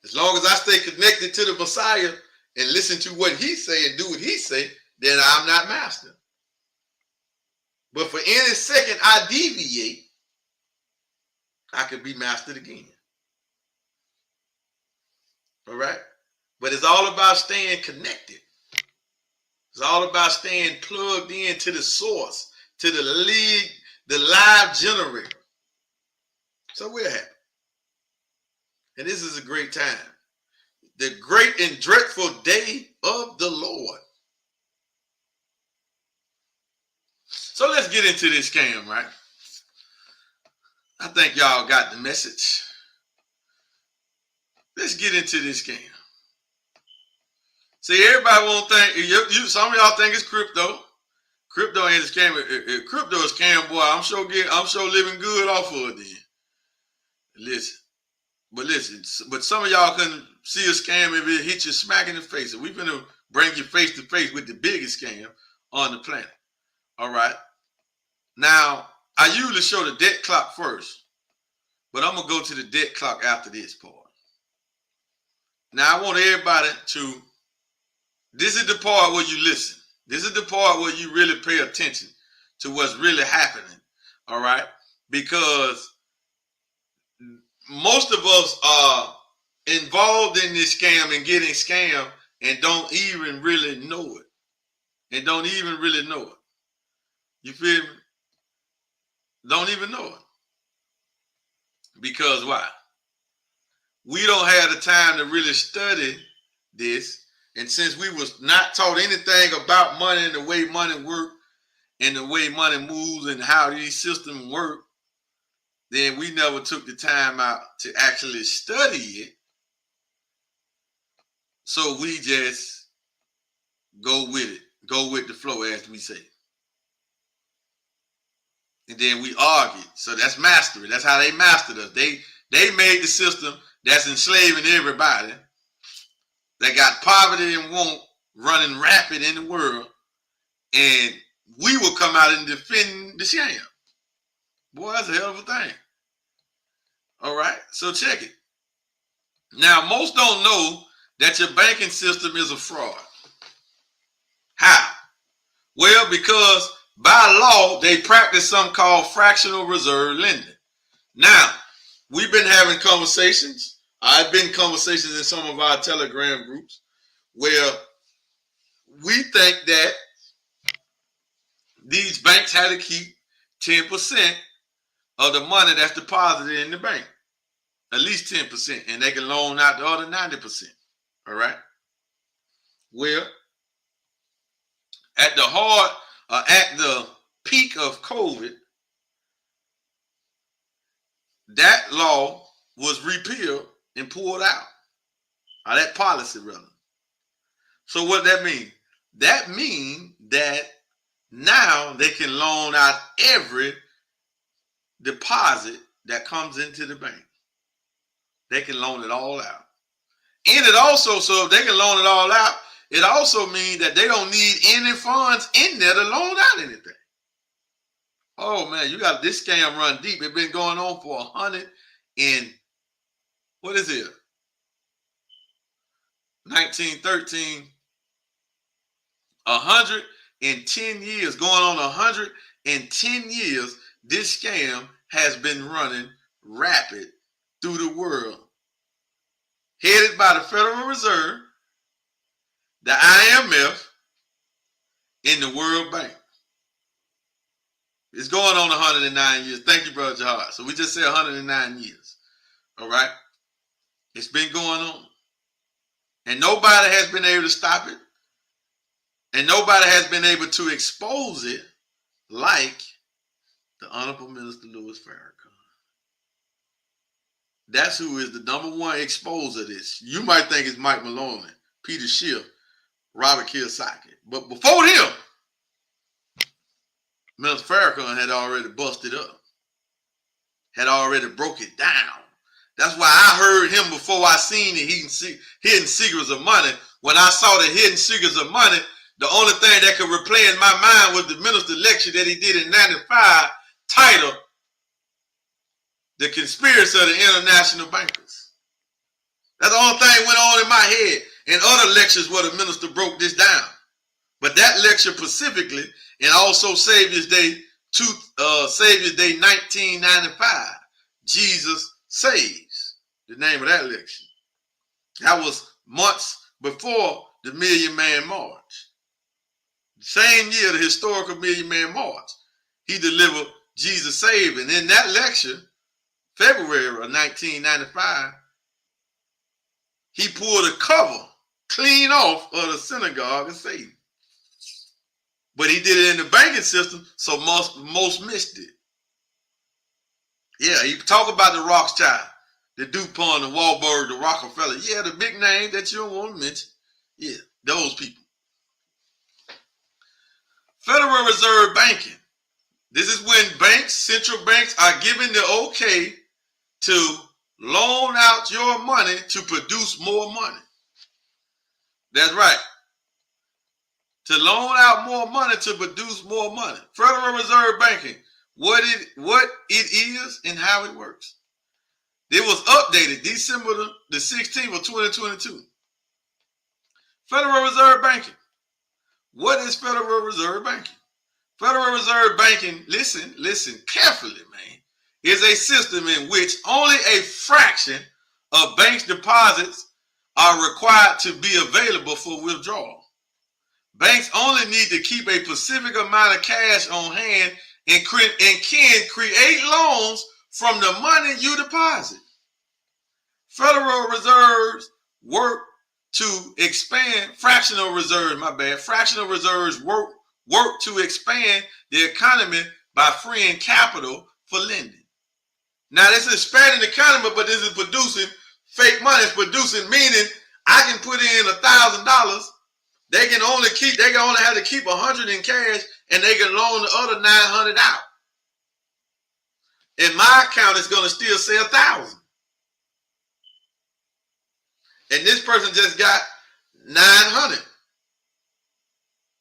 As long as I stay connected to the Messiah and listen to what he say and do what he say, then I'm not master. But for any second I deviate, I could be mastered again. All right? But it's all about staying connected. It's all about staying plugged in to the source, to the live generator. So we're happy. And this is a great time. The great and dreadful day of the Lord. So let's get into this scam, right? I think y'all got the message. Let's get into this scam. See, everybody won't think, some of y'all think it's crypto. Crypto ain't a scam. If crypto is a scam, boy, I'm sure living good off of it then. But some of y'all couldn't see a scam if it hit you smack in the face. And we're going to bring you face to face with the biggest scam on the planet. All right. Now, I usually show the debt clock first, but I'm going to go to the debt clock after this part. Now, I want everybody to, this is the part where you listen. This is the part where you really pay attention to what's really happening. All right. Because most of us are involved in this scam and getting scammed and don't even really know it. You feel me? Don't even know it. Because why? We don't have the time to really study this. And since we was not taught anything about money and the way money works and the way money moves and how these systems work, then we never took the time out to actually study it. So we just go with it, go with the flow, as we say. And then we argue. So that's mastery. That's how they mastered us. They made the system that's enslaving everybody, that got poverty and want running rapid in the world, and we will come out and defend the sham. Boy, that's a hell of a thing. All right, so check it. Now, most don't know that your banking system is a fraud. How? Well, because by law, they practice something called fractional reserve lending. Now, we've been having conversations. I've been in conversations in some of our Telegram groups where we think that these banks had to keep 10% of the money that's deposited in the bank. At least 10%, and they can loan out the other 90%. All right. Well, at the peak of COVID, that law was repealed and pulled out. Or that policy, rather. So what that mean? That means that now they can loan out every deposit that comes into the bank. They can loan it all out. And it also, so if they can loan it all out, it also means that they don't need any funds in there to loan out anything. Oh man, you got this scam run deep. It's been going on for 1913, 100 110 years, going on 110 years, this scam has been running rapid through the world, headed by the Federal Reserve, the IMF, and the World Bank. It's going on 109 years. Thank you, Brother Jahar. So we just said 109 years. All right? It's been going on. And nobody has been able to stop it. And nobody has been able to expose it like the Honorable Minister Louis Farrakhan. That's who is the number one exposer of this. You might think it's Mike Maloney, Peter Schiff, Robert Kiyosaki. But before him, Minister Farrakhan had already busted up, had already broke it down. That's why I heard him before I seen the Hidden Secrets of Money. When I saw the Hidden Secrets of Money, the only thing that could replay in my mind was the minister lecture that he did in 95, titled The Conspiracy of the International Bankers. That's the only thing went on in my head. In other lectures where the minister broke this down. But that lecture specifically, and also Savior's Day 1995, Jesus Saves, the name of that lecture. That was months before the Million Man March. Same year, the historical Million Man March, he delivered Jesus Saves. And in that lecture, February of 1995, he pulled a cover clean off of the synagogue of Satan. But he did it in the banking system, so most missed it. Yeah, he talk about the Rothschild, the DuPont, the Wahlberg, the Rockefeller. Yeah, the big name that you don't want to mention. Yeah, those people. Federal Reserve Banking. This is when banks, central banks, are given the okay to loan out your money to produce more money. That's right. To loan out more money to produce more money. Federal Reserve Banking, what it is and how it works. It was updated December the 16th of 2022. Federal Reserve Banking. What is Federal Reserve Banking? Federal Reserve Banking, listen carefully, man, is a system in which only a fraction of banks' deposits are required to be available for withdrawal. Banks only need to keep a specific amount of cash on hand and can create loans from the money you deposit. Federal Reserves work to expand fractional reserves, Fractional reserves work to expand the economy by freeing capital for lending. Now, this is expanding the economy, but this is producing fake money. It's producing, meaning I can put in $1,000. They can only have to keep 100 in cash, and they can loan the other 900 out. And my account is going to still say 1,000. And this person just got 900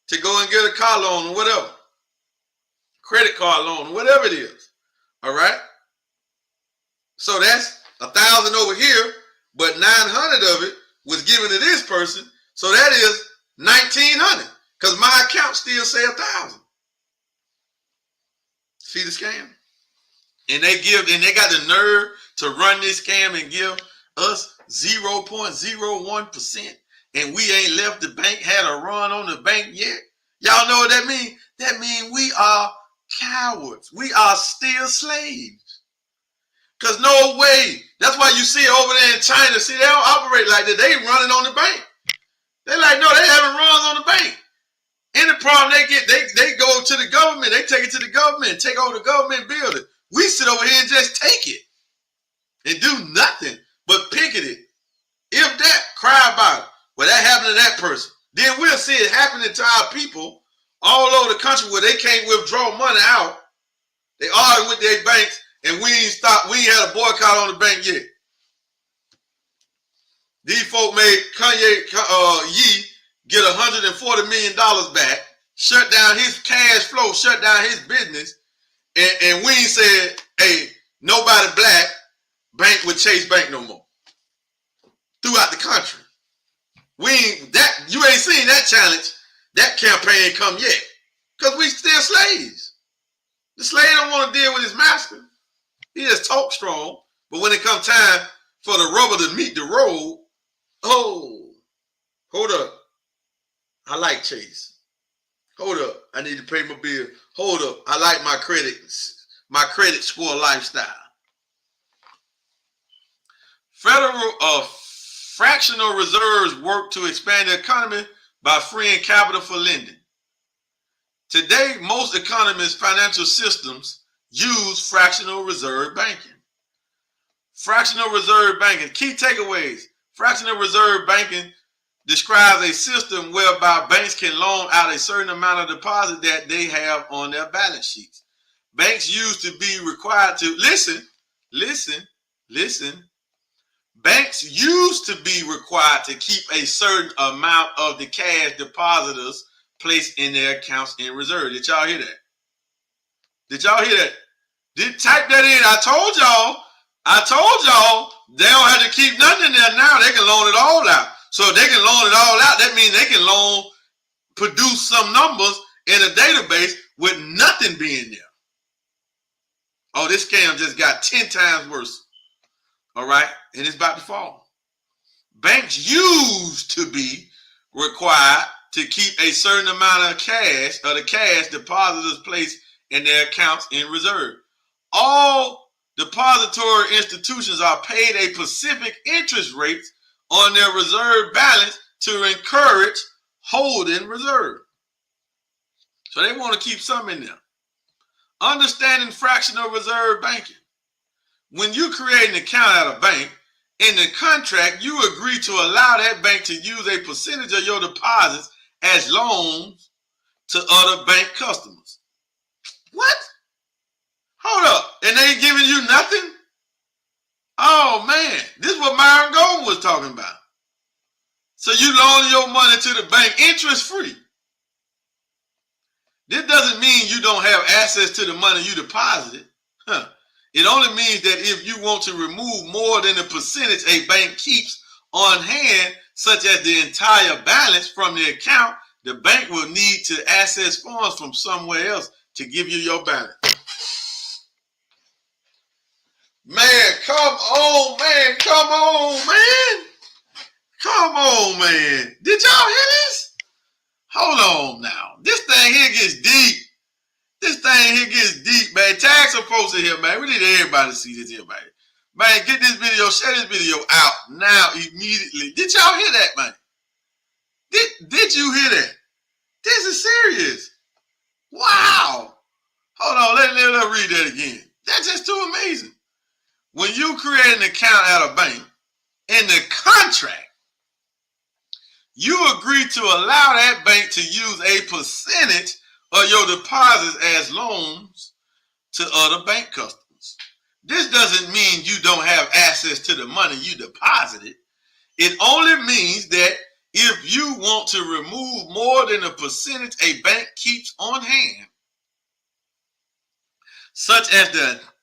to go and get a car loan or whatever, credit card loan or whatever it is. All right. So that's 1,000 over here, but 900 of it was given to this person. So that is 1,900 because my account still say 1,000. See the scam? And they got the nerve to run this scam and give us 0.01%, and we ain't left the bank, had a run on the bank yet. Y'all know what that means? That means we are cowards. We are still slaves. Because no way. That's why you see over there in China, see, they don't operate like that. They running on the bank. They're like, no, they having runs on the bank. Any problem they get, they go to the government. They take it to the government, take over the government building. We sit over here and just take it and do nothing but picket it. If that, cry about it. Well, that happened to that person. Then we'll see it happening to our people all over the country where they can't withdraw money out. They argue with their banks, and we ain't had a boycott on the bank yet. These folk made Kanye Ye get $140 million back, shut down his cash flow, shut down his business, and we ain't said, hey, nobody black bank with Chase Bank no more throughout the country. You ain't seen that challenge, that campaign come yet. Because we still slaves. The slave don't want to deal with his master. He just talk strong, but when it comes time for the rubber to meet the road, oh, hold up. I like Chase. Hold up. I need to pay my bill. Hold up. I like my credit score lifestyle. Fractional reserves work to expand the economy by freeing capital for lending. Today, most economists' financial systems use fractional reserve banking. Fractional reserve banking, key takeaways. Fractional reserve banking describes a system whereby banks can loan out a certain amount of deposit that they have on their balance sheets. Banks used to be required to, listen. Banks used to be required to keep a certain amount of the cash depositors placed in their accounts in reserve. Did y'all hear that? Type that in. I told y'all they don't have to keep nothing in there now. They can loan it all out. So if they can loan it all out, that means they can produce some numbers in a database with nothing being there. Oh, this scam just got 10 times worse. All right, and it's about to fall. Banks used to be required to keep a certain amount of cash, or the cash depositors placed in their accounts in reserve. All depository institutions are paid a specific interest rate on their reserve balance to encourage holding reserve. So they want to keep some in there. Understanding fractional reserve banking. When you create an account at a bank, in the contract, you agree to allow that bank to use a percentage of your deposits as loans to other bank customers. What? Hold up. And they ain't giving you nothing? Oh, man. This is what Myron Golden was talking about. So you loan your money to the bank interest-free. This doesn't mean you don't have access to the money you deposited. It only means that if you want to remove more than the percentage a bank keeps on hand, such as the entire balance from the account, the bank will need to access funds from somewhere else to give you your balance. Man, come on, man. Did y'all hear this? Hold on now. This thing here gets deep. Man. Tag some folks in here, man. We need everybody to see this here, man. Man, get this video, share this video out now, immediately. Did y'all hear that, man? Did you hear that? This is serious. Wow. Hold on, let read that again. That's just too amazing. When you create an account at a bank, in the contract, you agree to allow that bank to use a percentage of your deposits as loans to other bank customers. This doesn't mean you don't have access to the money you deposited. It only means that if you want to remove more than a percentage a bank keeps on hand, such as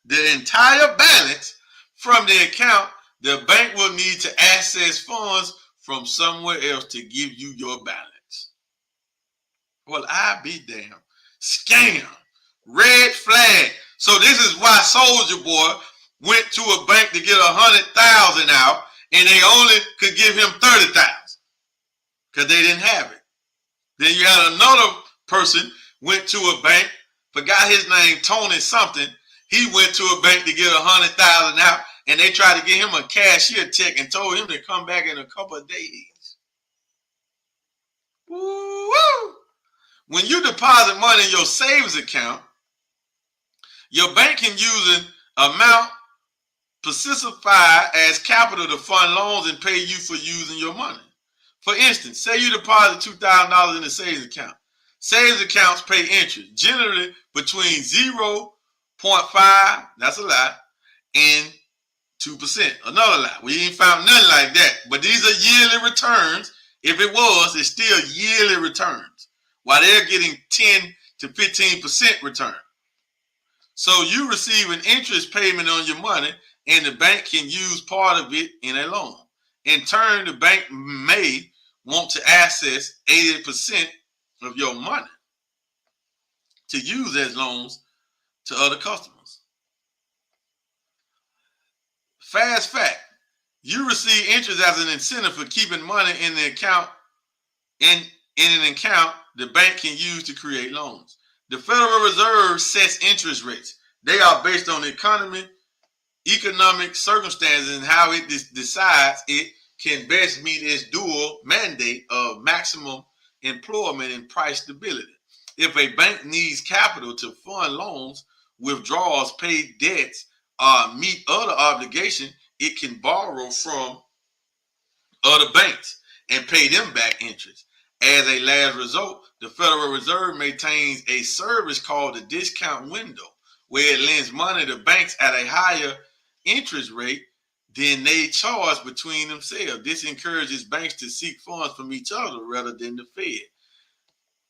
the entire balance from the account, the bank will need to access funds from somewhere else to give you your balance. Well, I be damned. Scam. Red flag. So this is why Soldier Boy went to a bank to get 100,000 out, and they only could give him 30,000 because they didn't have it. Then you had another person went to a bank, forgot his name, Tony something. He went to a bank to get 100,000 out, and they tried to get him a cashier check and told him to come back in a couple of days. Woo-woo. When you deposit money in your savings account, your bank can use an amount specified as capital to fund loans and pay you for using your money. For instance, say you deposit $2,000 in a savings account. Savings accounts pay interest, generally between 0.5, that's a lot, and 2%, another lot. We ain't found nothing like that. But these are yearly returns. If it was, it's still yearly returns, while they're getting 10 to 15% return. So you receive an interest payment on your money, and the bank can use part of it in a loan. In turn, the bank may want to access 80% of your money. to use as loans to other customers. Fast fact, you receive interest as an incentive for keeping money in the account in an account the bank can use to create loans. The Federal Reserve sets interest rates. They are based on the economic circumstances and how it decides it can best meet its dual mandate of maximum employment and price stability. If a bank needs capital to fund loans, withdrawals, pay debts, or meet other obligations, it can borrow from other banks and pay them back interest. As a last result, the Federal Reserve maintains a service called the discount window, where it lends money to banks at a higher interest rate than they charge between themselves. This encourages banks to seek funds from each other rather than the Fed.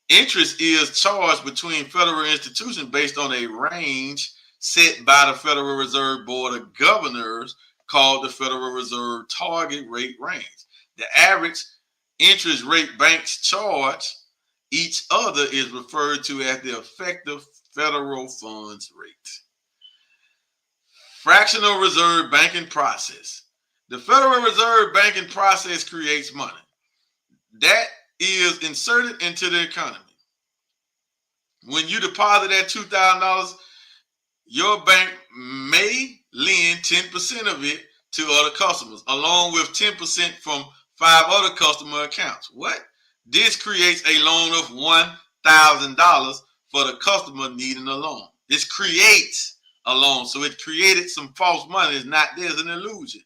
Interest is charged between federal institutions based on a range set by the Federal Reserve Board of Governors called the Federal Reserve Target Rate Range. The average interest rate banks charge each other is referred to as the effective federal funds rate. Fractional reserve banking process. The Federal Reserve banking process creates money that is inserted into the economy. When you deposit that $2,000, your bank may lend 10% of it to other customers, along with 10% from 5 other customer accounts. What? This creates a loan of $1,000 for the customer needing a loan. This creates a loan. So it created some false money. It's not, there's an illusion.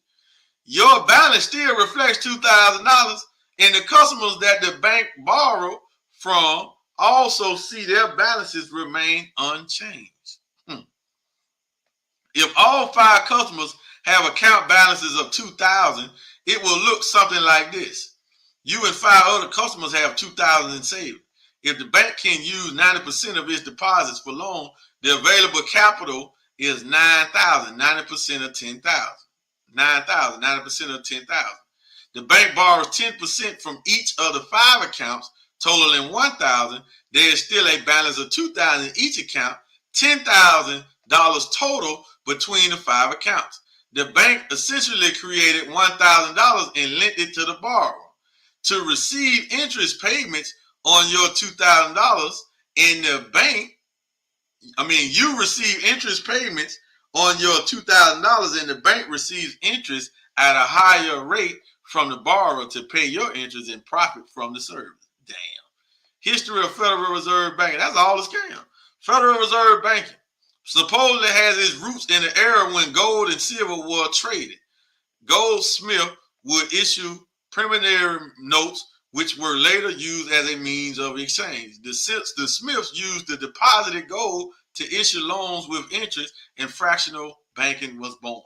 Your balance still reflects $2,000, and the customers that the bank borrowed from also see their balances remain unchanged. If all 5 customers have account balances of $2,000, it will look something like this. You and 5 other customers have $2,000 in savings. If the bank can use 90% of its deposits for loan, the available capital is $9,000, 90% of $10,000. $9,000, 90% of $10,000. The bank borrows 10% from each of the 5 accounts, totaling $1,000. There is still a balance of $2,000 in each account, $10,000 total between the 5 accounts. The bank essentially created $1,000 and lent it to the borrower. To receive interest payments on your $2,000 in the bank, you receive interest payments on your $2,000 and the bank receives interest at a higher rate from the borrower to pay your interest and profit from the service. Damn. History of Federal Reserve banking. That's all it's scam. Federal Reserve banking supposedly has its roots in the era when gold and silver were traded. Goldsmith would issue preliminary notes which were later used as a means of exchange. The Smiths used the deposited gold to issue loans with interest, and fractional banking was born.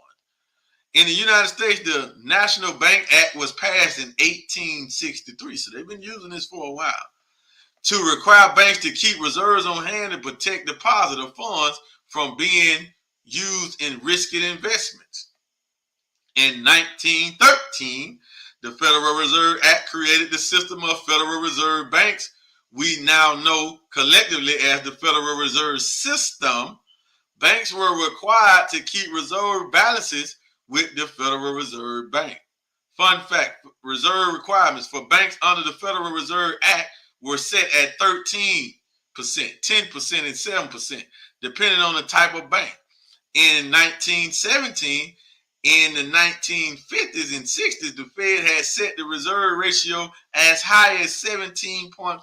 In the United States, the National Bank Act was passed in 1863, so they've been using this for a while, to require banks to keep reserves on hand and protect deposit of funds from being used in risky investments. In 1913, the Federal Reserve Act created the system of Federal Reserve banks we now know collectively as the Federal Reserve System. Banks were required to keep reserve balances with the Federal Reserve Bank. Fun fact, reserve requirements for banks under the Federal Reserve Act were set at 13%, 10%, and 7%, depending on the type of bank. In 1917, in the 1950s and 60s, the Fed had set the reserve ratio as high as 17.5%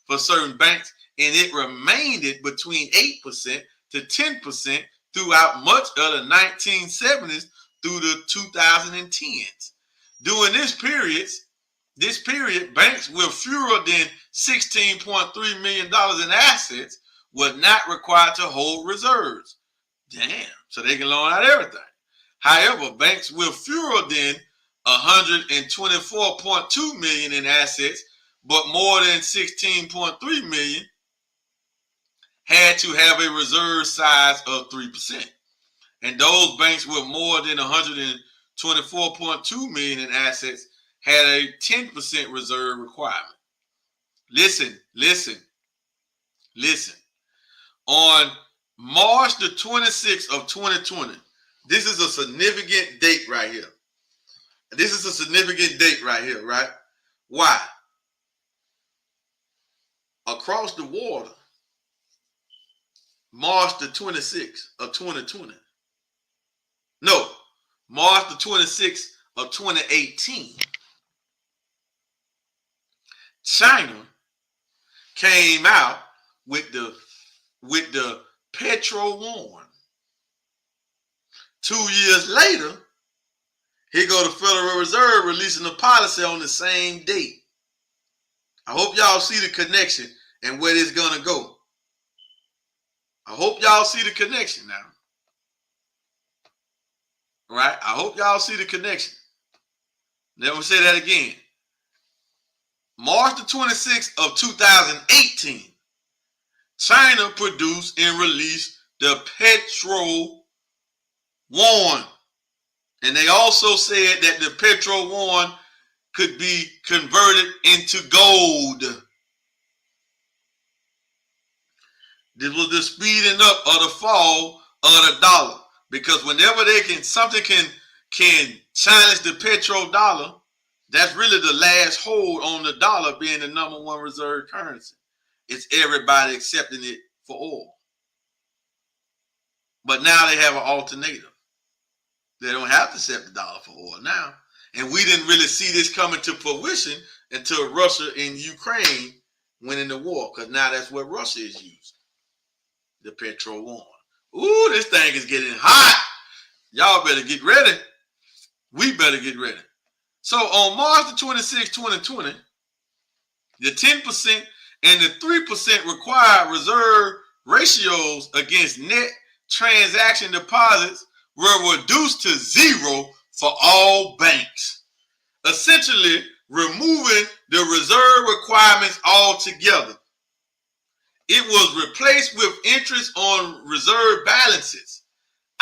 for certain banks, and it remained between 8% to 10% throughout much of the 1970s through the 2010s. During this period, banks with fewer than $16.3 million in assets were not required to hold reserves. Damn, so they can loan out everything. However, banks with fewer than $124.2 million in assets, but more than $16.3 million, had to have a reserve size of 3%. And those banks with more than $124.2 million in assets had a 10% reserve requirement. Listen. Listen, on March the 26th of 2020, this is a significant date right here. This is a significant date right here, right? Why? Across the water, March the 26th of 2020. No, March the 26th of 2018. China came out with the petrol yuan. 2 years later, here go the Federal Reserve releasing a policy on the same date. I hope y'all see the connection and where it's gonna go. I hope y'all see the connection now. Right? I hope y'all see the connection. Let me say that again. March the 26th of 2018, China produced and released the petrol yuan. And they also said that the petrol yuan could be converted into gold. This was the speeding up of the fall of the dollar. Because whenever something can challenge the petrodollar, that's really the last hold on the dollar being the number one reserve currency. It's everybody accepting it for oil. But now they have an alternative. They don't have to accept the dollar for oil now. And we didn't really see this coming to fruition until Russia and Ukraine went into war, because now that's what Russia is using, the petrol yuan. Ooh, this thing is getting hot. Y'all better get ready. We better get ready. So on March the 26th, 2020, the 10% and the 3% required reserve ratios against net transaction deposits were reduced to zero for all banks, essentially removing the reserve requirements altogether. It was replaced with interest on reserve balances,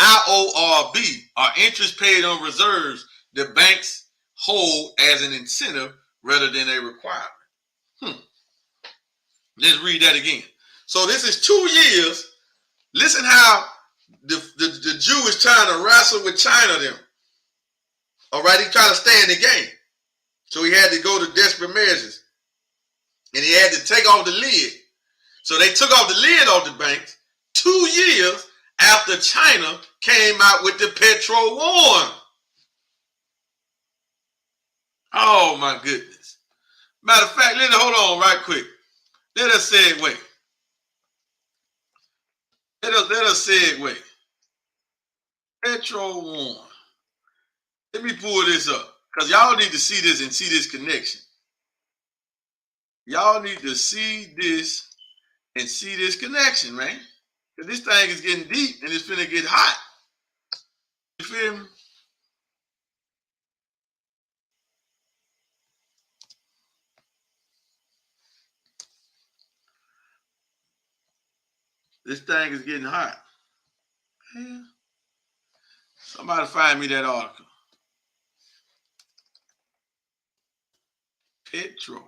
IORB, or interest paid on reserves the banks hold as an incentive rather than a requirement. Let's read that again. So this is 2 years. Listen how the Jew is trying to wrestle with China them. All right, he's trying to stay in the game. So he had to go to desperate measures. And he had to take off the lid. So they took off the lid off the banks 2 years after China came out with the petrol yuan. Oh my goodness. Matter of fact, hold on right quick. Let us segue. Let us segue. Petrol yuan. Let me pull this up, because y'all need to see this and see this connection. Y'all need to see this and see this connection, man. Because this thing is getting deep and it's finna get hot. You feel me? This thing is getting hot. Yeah. Somebody find me that article. Petrol.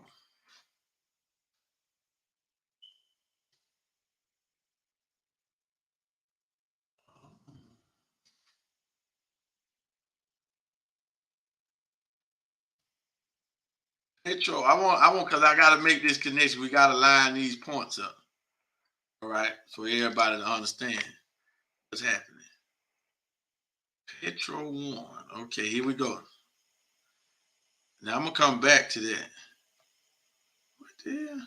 Petrol. I want, because I got to make this connection. We got to line these points up. All right. For everybody to understand what's happening. Petrol yuan. Okay, here we go. Now I'm going to come back to that. What the hell?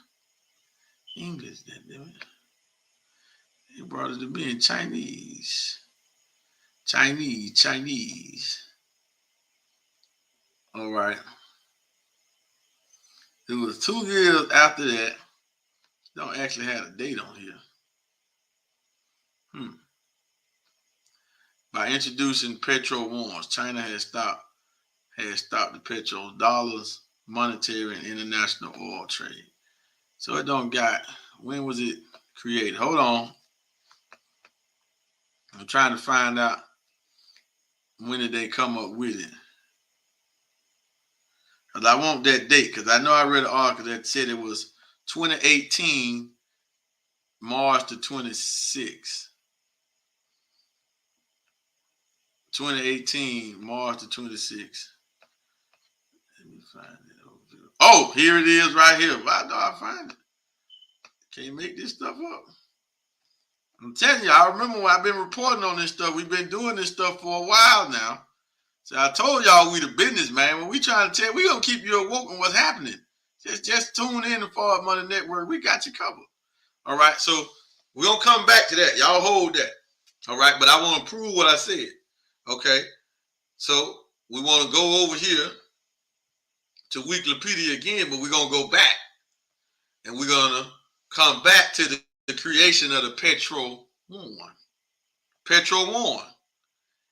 English, that damn it. They brought it to be in Chinese. Chinese. All right. It was 2 years after that. Don't actually have a date on here. By introducing petrol yuans, China has stopped the petrol dollars, monetary and international oil trade. So it don't got, when was it created? Hold on. I'm trying to find out when did they come up with it. Because I want that date, because I know I read an article that said it was 2018 March the 26th. 2018, March the 26th. Let me find it over here. Oh, here it is right here. Why do I find it? Can't make this stuff up. I'm telling you, I remember when I've been reporting on this stuff. We've been doing this stuff for a while now. So I told y'all we the business, man. When we trying to tell, we gonna keep you awoke on what's happening. Just tune in to Forward Money Network. We got you covered. All right, so we're gonna come back to that. Y'all hold that. All right, but I want to prove what I said. Okay, so we want to go over here to Wikipedia again, but we're gonna go back and we're gonna come back to the creation of the petrol yuan. Petrol yuan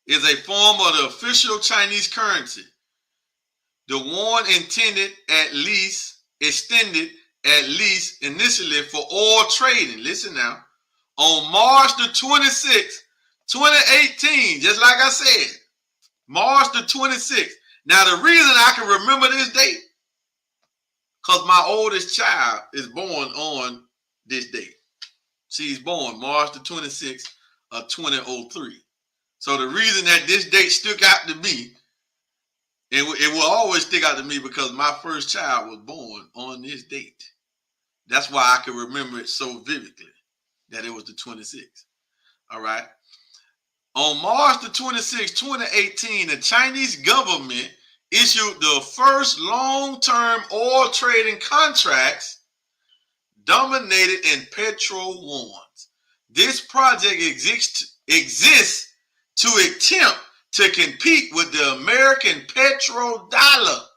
is a form of the official Chinese currency. The yuan extended at least initially for oil trading. Listen now, on March the 26th, 2018, just like I said, March the 26th. Now the reason I can remember this date, because my oldest child is born on this date. She's born March the 26th of 2003. So the reason that this date stuck out to me, it will always stick out to me because my first child was born on this date. That's why I can remember it so vividly, that it was the 26th. All right. On March the 26th, 2018, the Chinese government issued the first long-term oil trading contracts dominated in petrol yuans. This project exists to attempt to compete with the American petrodollar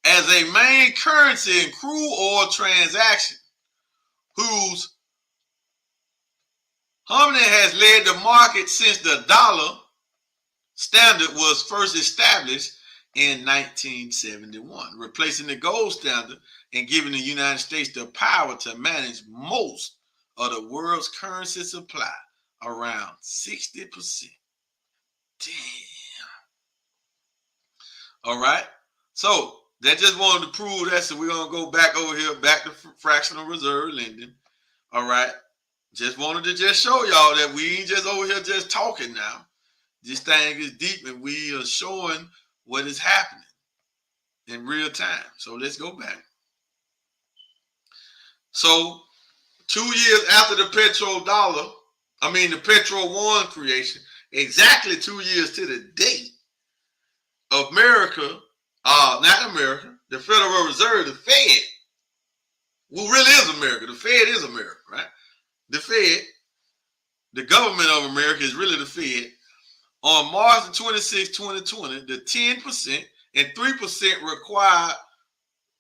as a main currency in crude oil transaction, whose harmony has led the market since the dollar standard was first established in 1971, replacing the gold standard and giving the United States the power to manage most of the world's currency supply, around 60%. Damn. All right. So that just wanted to prove that. So we're going to go back over here, back to fractional reserve lending. All right. Just wanted to just show y'all that we ain't just over here just talking now. This thing is deep and we are showing what is happening in real time. So let's go back. So 2 years after the the petrol yuan creation, exactly 2 years to the date, the Federal Reserve, the Fed, who really is America. The Fed is America, right? The Fed, the government of America is really the Fed. On March 26, 2020, the 10% and 3% required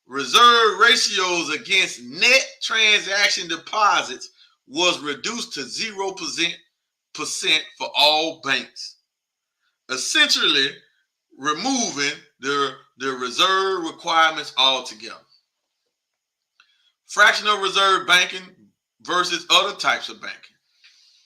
reserve ratios against net transaction deposits was reduced to 0% for all banks, essentially removing the reserve requirements altogether. Fractional reserve banking versus other types of banking.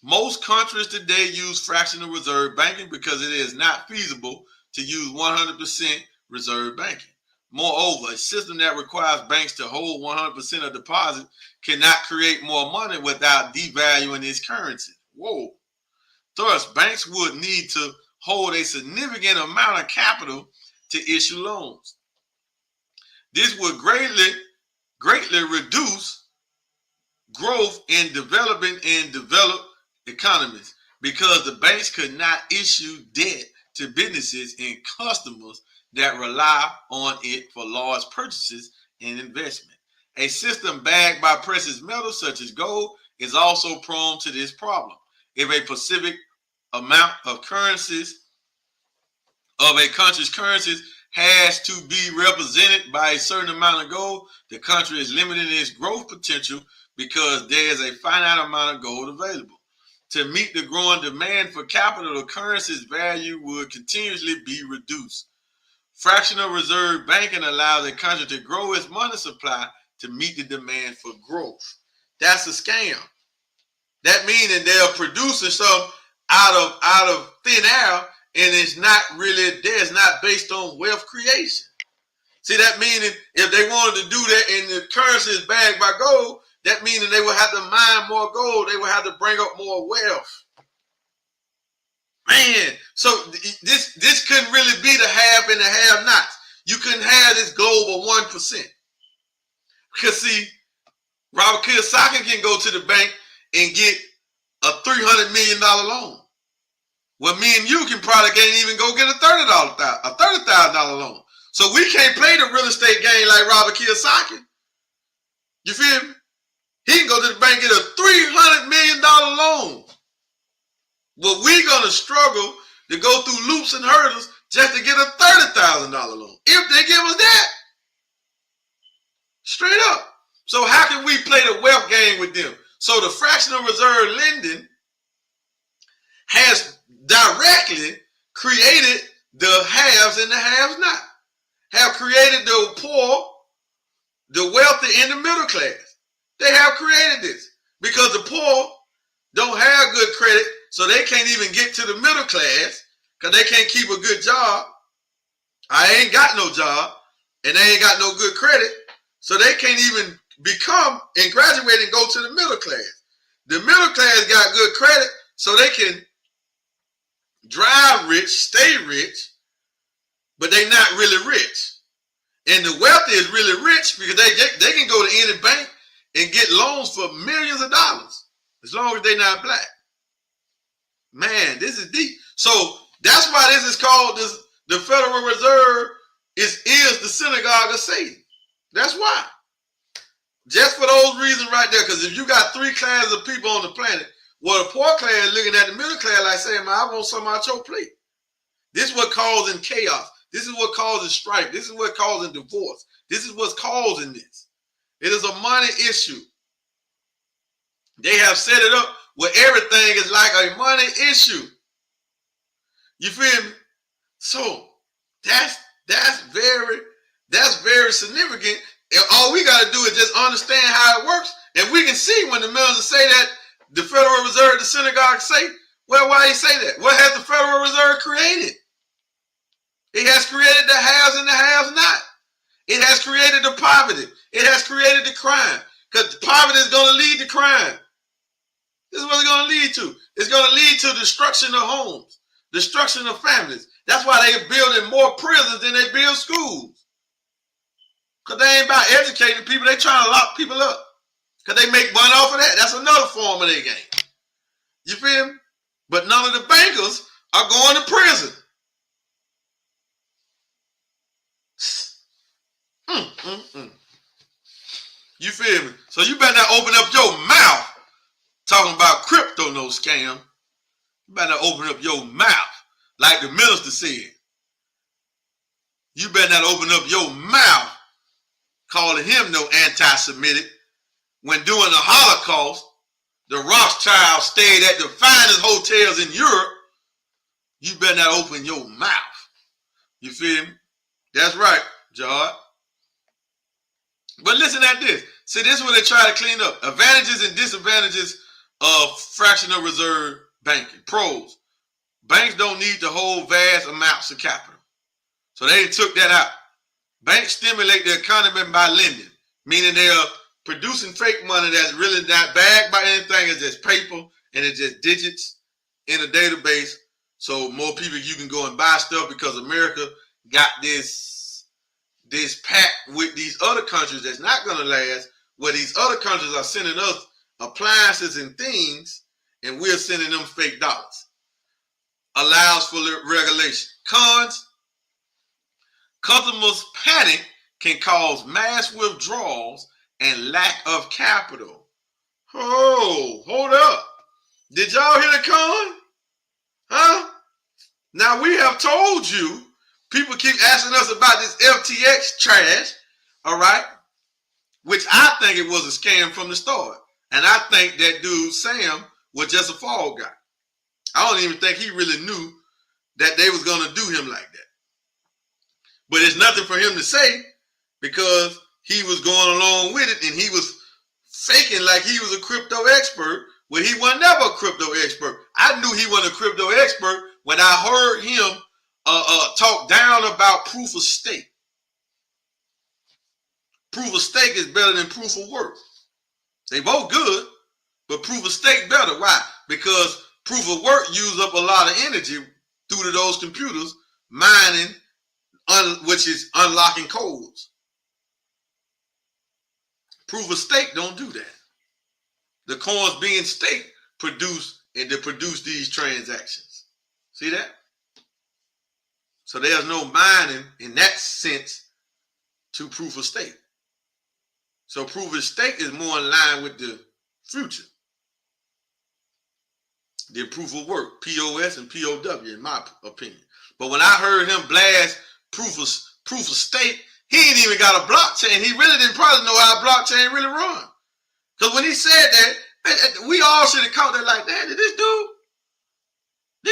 Most countries today use fractional reserve banking because it is not feasible to use 100% reserve banking. Moreover, a system that requires banks to hold 100% of deposits cannot create more money without devaluing its currency. Whoa. Thus, banks would need to hold a significant amount of capital to issue loans. This would greatly reduce growth in developed economies because the banks could not issue debt to businesses and customers that rely on it for large purchases and investment. A system backed by precious metals such as gold is also prone to this problem. If a specific amount of a country's currencies has to be represented by a certain amount of gold, the country is limiting its growth potential because there is a finite amount of gold available. To meet the growing demand for capital, the currency's value would continuously be reduced. Fractional reserve banking allows a country to grow its money supply to meet the demand for growth. That's a scam. That means that they're producing something out of thin air, and it's not really there. It's not based on wealth creation. See, that meaning if they wanted to do that and the currency is backed by gold, that means they will have to mine more gold. They will have to bring up more wealth. Man, so this couldn't really be the have and the have-nots. You couldn't have this globe of 1%. Because see, Robert Kiyosaki can go to the bank and get a $300 million loan. Well, me and you can probably can't even go get a $30,000 loan. So we can't play the real estate game like Robert Kiyosaki. You feel me? He can go to the bank and get a $300 million loan. But we're going to struggle to go through loops and hurdles just to get a $30,000 loan. If they give us that. Straight up. So how can we play the wealth game with them? So the fractional reserve lending has directly created the haves and the have-not. Have created the poor, the wealthy, and the middle class. They have created this because the poor don't have good credit, so they can't even get to the middle class because they can't keep a good job. I ain't got no job, and they ain't got no good credit, so they can't even become and graduate and go to the middle class. The middle class got good credit, so they can drive rich, stay rich, but they not really rich. And the wealthy is really rich because they can go to any bank and get loans for millions of dollars as long as they're not black. Man, this is deep. So that's why this is called the Federal Reserve is the synagogue of Satan. That's why. Just for those reasons right there, because if you got three classes of people on the planet, well, the poor class looking at the middle class like saying, man, I want some out your plate. This is what causing chaos. This is what causes strife. This is what causing divorce. This is what's causing this. It is a money issue. They have set it up where everything is like a money issue. You feel me? So that's very significant. And all we got to do is just understand how it works. And we can see when the ministers say that the Federal Reserve, the synagogue say, well, why he say that? What has the Federal Reserve created? It has created the haves and the have-not. It has created the poverty. It has created the crime. Because poverty is going to lead to crime. This is what it's going to lead to. It's going to lead to destruction of homes, destruction of families. That's why they're building more prisons than they build schools. Because they ain't about educating people. They trying to lock people up. Because they make money off of that. That's another form of their game. You feel me? But none of the bankers are going to prison. You feel me? So you better not open up your mouth talking about crypto, no scam. You better not open up your mouth like the minister said. You better not open up your mouth calling him no anti-Semitic when during the Holocaust, the Rothschilds stayed at the finest hotels in Europe. You better not open your mouth. You feel me? That's right, George. But listen at this. See, this is what they try to clean up. Advantages and disadvantages of fractional reserve banking. Pros. Banks don't need to hold vast amounts of capital. So they took that out. Banks stimulate the economy by lending, meaning they are producing fake money that's really not backed by anything. It's just paper and it's just digits in a database. So more people, you can go and buy stuff because America got this pact with these other countries that's not going to last, where these other countries are sending us appliances and things, and we're sending them fake dollars. Allows for regulation. Cons, customers' panic can cause mass withdrawals and lack of capital. Oh, hold up. Did y'all hear the con? Huh? Now we have told you, people keep asking us about this FTX trash, all right? Which I think it was a scam from the start. And I think that dude, Sam, was just a fall guy. I don't even think he really knew that they was going to do him like that. But it's nothing for him to say because he was going along with it and he was faking like he was a crypto expert when he was never a crypto expert. I knew he wasn't a crypto expert when I heard him talk down about proof of stake. Proof of stake is better than proof of work. They both good, but proof of stake better. Why? Because proof of work use up a lot of energy due to those computers mining, which is unlocking codes. Proof of stake don't do that. The coins being staked produce these transactions. See that? So there's no mining in that sense to proof of stake. So proof of stake is more in line with the future than proof of work, POS and POW, in my opinion. But when I heard him blast proof of stake, he ain't even got a blockchain. He really didn't probably know how a blockchain really run. Because when he said that, we all should have caught that like that. This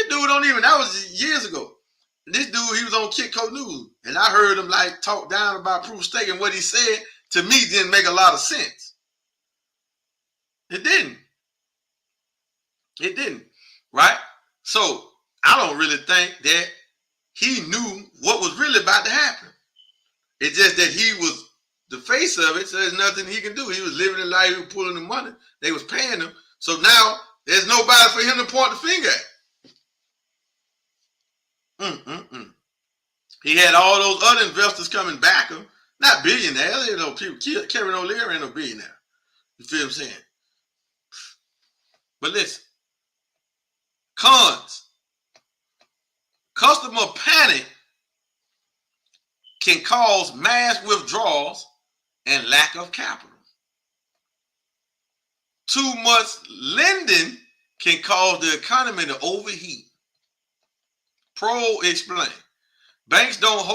dude don't even, that was years ago. This dude, he was on Kitco News, and I heard him like talk down about proof of stake, and what he said to me didn't make a lot of sense. It didn't. It didn't, right? So I don't really think that he knew what was really about to happen. It's just that he was the face of it, so there's nothing he can do. He was living a life, he was pulling the money, they was paying him. So now there's nobody for him to point the finger at. He had all those other investors coming back him, not billionaires, you know, people. Kevin O'Leary ain't no billionaire. You feel what I'm saying? But listen, cons. Customer panic can cause mass withdrawals and lack of capital. Too much lending can cause the economy to overheat. Pro explain. Banks don't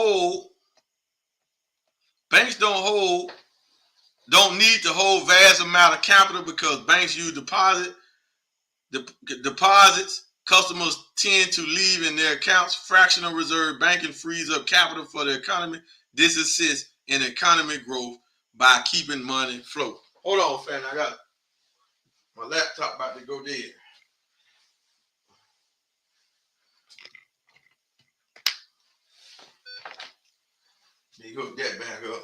need to hold vast amount of capital because banks use deposits. Customers tend to leave in their accounts. Fractional reserve banking frees up capital for the economy. This assists in economic growth by keeping money float. Hold on, fam. I got my laptop about to go dead. You hook that back up.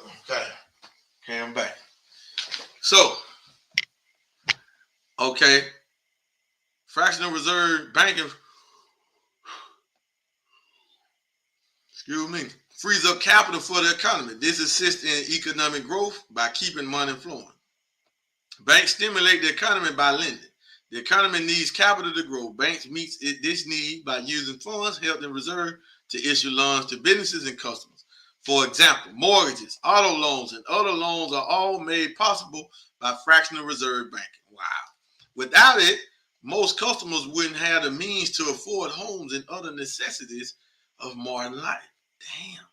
Okay, I'm back. So, okay, fractional reserve banking, frees up capital for the economy. This assists in economic growth by keeping money flowing. Banks stimulate the economy by lending. The economy needs capital to grow. Banks meet this need by using funds held in reserve to issue loans to businesses and customers. For example, mortgages, auto loans, and other loans are all made possible by fractional reserve banking. Wow. Without it, most customers wouldn't have the means to afford homes and other necessities of modern life. Damn.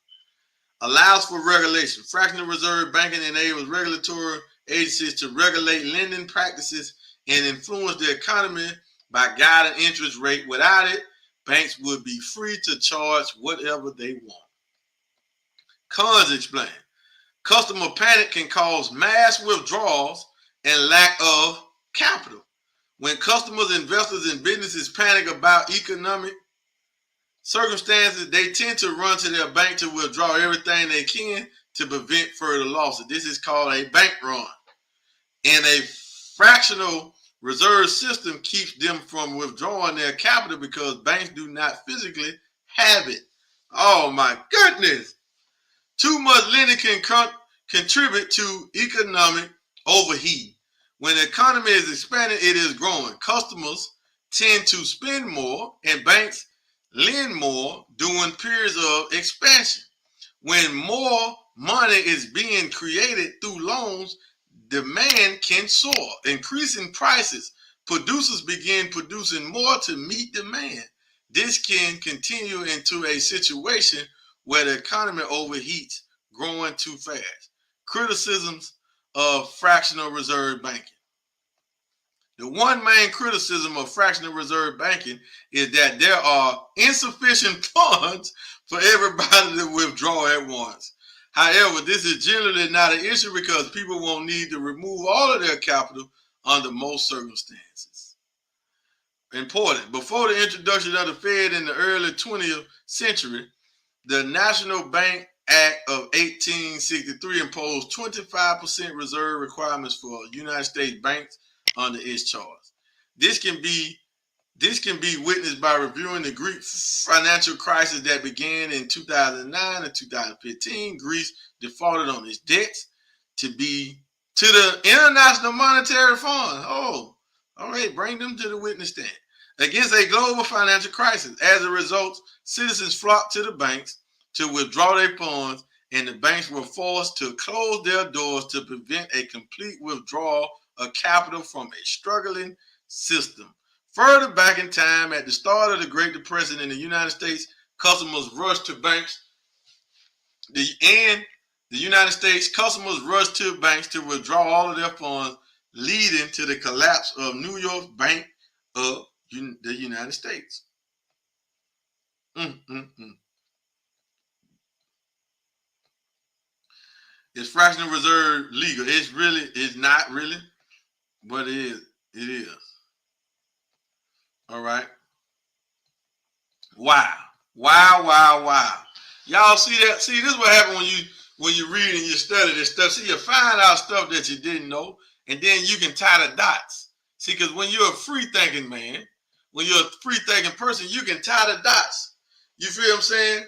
Allows for regulation. Fractional reserve banking enables regulatory agencies to regulate lending practices and influence the economy by guiding interest rate. Without it, banks would be free to charge whatever they want. Cons explain. Customer panic can cause mass withdrawals and lack of capital. When customers, investors, and businesses panic about economic circumstances, they tend to run to their bank to withdraw everything they can to prevent further losses. This is called a bank run. And a fractional reserve system keeps them from withdrawing their capital because banks do not physically have it. Oh my goodness. Too much lending can contribute to economic overheat. When the economy is expanding, it is growing. Customers tend to spend more and banks lend more during periods of expansion. When more money is being created through loans, demand can soar, increasing prices. Producers begin producing more to meet demand. This can continue into a situation where the economy overheats, growing too fast. Criticisms of fractional reserve banking. The one main criticism of fractional reserve banking is that there are insufficient funds for everybody to withdraw at once. However, this is generally not an issue because people won't need to remove all of their capital under most circumstances. Important. Before the introduction of the Fed in the early 20th century, the national bank Act of 1863 imposed 25% reserve requirements for United States banks under its charters. This can be witnessed by reviewing the Greek financial crisis that began in 2009 and 2015. Greece defaulted on its debts to the International Monetary Fund. Oh, all right, bring them to the witness stand. Against a global financial crisis. As a result, citizens flocked to the banks to withdraw their funds, and the banks were forced to close their doors to prevent a complete withdrawal of capital from a struggling system. Further back in time, at the start of the Great Depression in the United States, customers rushed to banks. The United States customers rushed to banks to withdraw all of their funds, leading to the collapse of New York Bank of the United States. Is fractional reserve legal? It's not really, but it is. It is. All right. Wow. Y'all see that? See, this is what happens when you read and you study this stuff. See, you find out stuff that you didn't know, and then you can tie the dots. See, because when you're a free thinking man, when you're a free thinking person, you can tie the dots. You feel what I'm saying?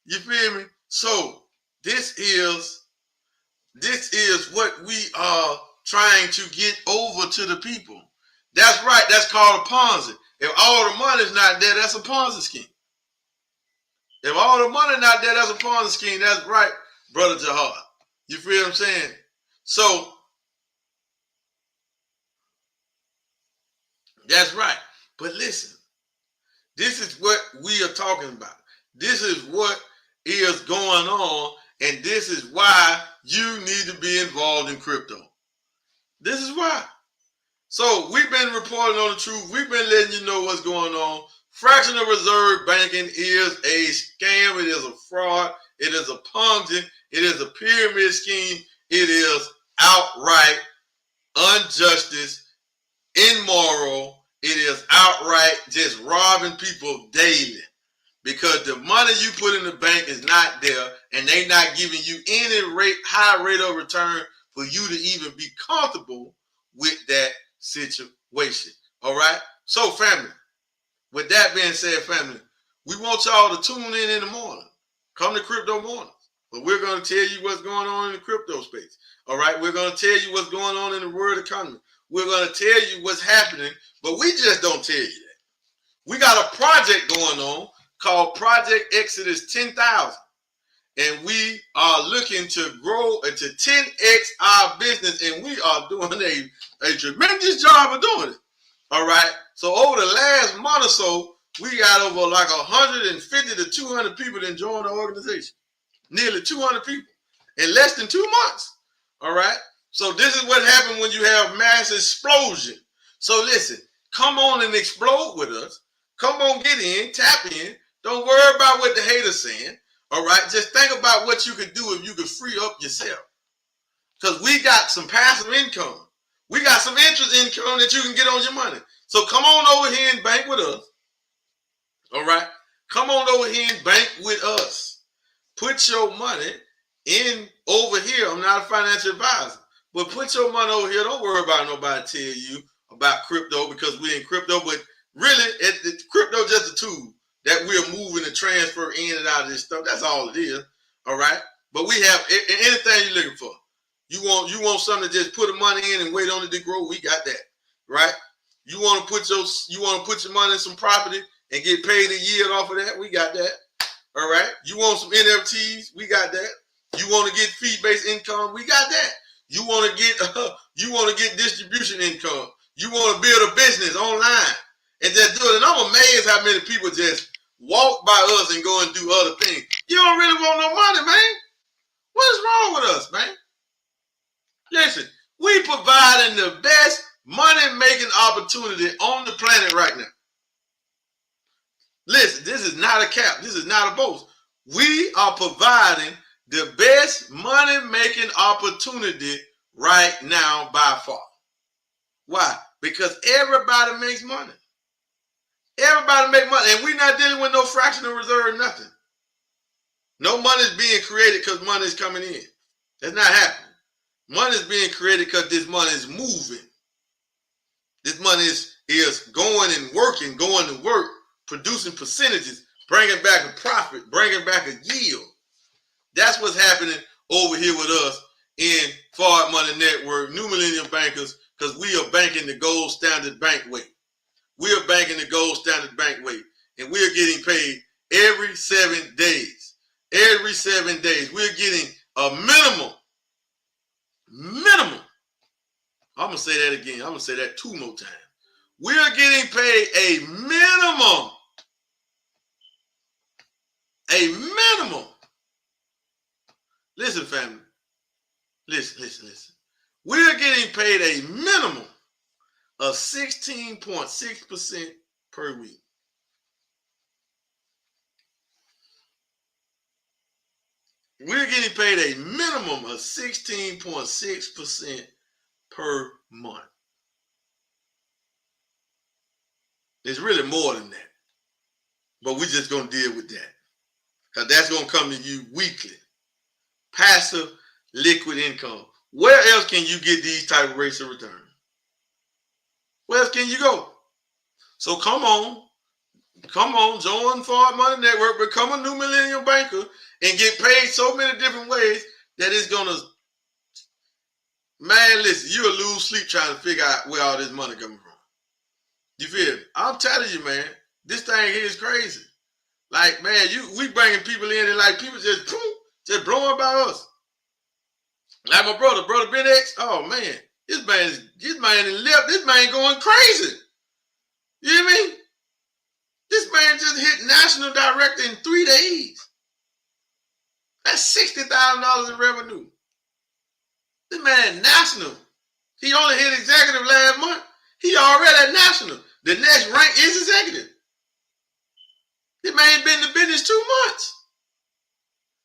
You feel me? So this is what we are trying to get over to the people. That's right. That's called a Ponzi. If all the money's not there, that's a Ponzi scheme. If all the money not there, that's a Ponzi scheme. That's right, Brother Jahar. You feel what I'm saying? So that's right. But listen, this is what we are talking about. This is what is going on, and this is why you need to be involved in crypto. This is why. So we've been reporting on the truth. We've been letting you know what's going on. Fractional reserve banking is a scam. It is a fraud. It is a Ponzi. It is a pyramid scheme. It is outright injustice, immoral. It is outright just robbing people daily, because the money you put in the bank is not there, and they're not giving you any high rate of return for you to even be comfortable with that situation. All right. So, family, with that being said, family, we want y'all to tune in the morning. Come to Crypto Mornings. But we're going to tell you what's going on in the crypto space. All right. We're going to tell you what's going on in the world economy. We're going to tell you what's happening, but we just don't tell you that. We got a project going on called Project Exodus 10,000. And we are looking to grow to 10x our business, and we are doing a tremendous job of doing it. All right. So over the last month or so, we got over like 150 to 200 people that joined the organization. Nearly 200 people in less than 2 months. All right. So this is what happens when you have mass explosion. So listen, come on and explode with us. Come on, get in, tap in. Don't worry about what the haters saying. All right. Just think about what you could do if you could free up yourself. Because we got some passive income. We got some interest income that you can get on your money. So come on over here and bank with us. All right. Come on over here and bank with us. Put your money in over here. I'm not a financial advisor, but put your money over here. Don't worry about nobody tell you about crypto, because we're in crypto. But really, crypto is just a tool that we're moving and transfer in and out of this stuff. That's all it is. All right. But we have anything you're looking for. You want something to just put the money in and wait on it to grow. We got that. Right. You want to put your money in some property and get paid a yield off of that. We got that. All right. You want some NFTs? We got that. You want to get fee-based income? We got that. You want to get distribution income. You want to build a business online and just do it. And I'm amazed how many people just walk by us and go and do other things. You don't really want no money, man. What is wrong with us, man? Listen, we providing the best money-making opportunity on the planet right now. Listen, this is not a cap. This is not a boast. We are providing the best money-making opportunity right now by far. Why? Because everybody makes money. Everybody makes money. And we're not dealing with no fractional reserve, nothing. No money is being created because money is coming in. That's not happening. Money is being created because this money is moving. This money is going and working, going to work, producing percentages, bringing back a profit, bringing back a yield. That's what's happening over here with us in Forward Money Network, New Millennium Bankers, because we are banking the gold standard bank way. We are banking the gold standard bank way, and we are getting paid every 7 days. Every 7 days, we're getting a minimum. I'm going to say that again. I'm going to say that 2 more times. We are getting paid a minimum. A minimum. Listen, family. Listen. We are getting paid a minimum of 16.6% per week. We're getting paid a minimum of 16.6% per month. It's really more than that. But we're just going to deal with that. Because that's going to come to you weekly. Passive liquid income. Where else can you get these type of rates of return? Where else can you go? So come on, join Forward Money Network, become a New Millennium Banker, and get paid so many different ways that it's going to, man, listen, you'll lose sleep trying to figure out where all this money coming from. You feel me? I'm telling you, man, this thing here is crazy. Like, man, we bringing people in and like people just blowing about us. Like my brother Ben X, oh man, this man going crazy. You hear me? This man just hit national director in 3 days. That's $60,000 in revenue. This man national. He only hit executive last month. He already at national. The next rank is executive. This man been in the business 2 months.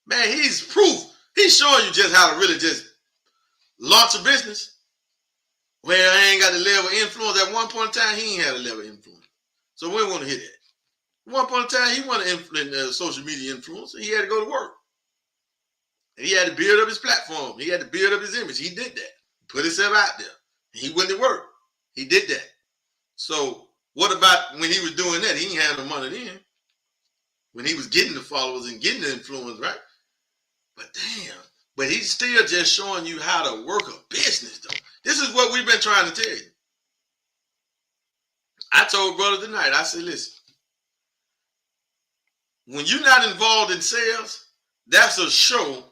Man, he's proof. He's showing you just how to really just launch a business. Well, I ain't got the level of influence. At one point in time, he ain't had a level of influence. So we don't want to hear that. At one point in time, he wanted to influence social media influence. He had to go to work. And he had to build up his platform. He had to build up his image. He did that. Put himself out there. He went to work. He did that. So what about when he was doing that? He ain't had no money then. When he was getting the followers and getting the influence, right? But damn. But he's still just showing you how to work a business, though. This is what we've been trying to tell you. I told brother tonight, I said, listen, when you're not involved in sales, that's a show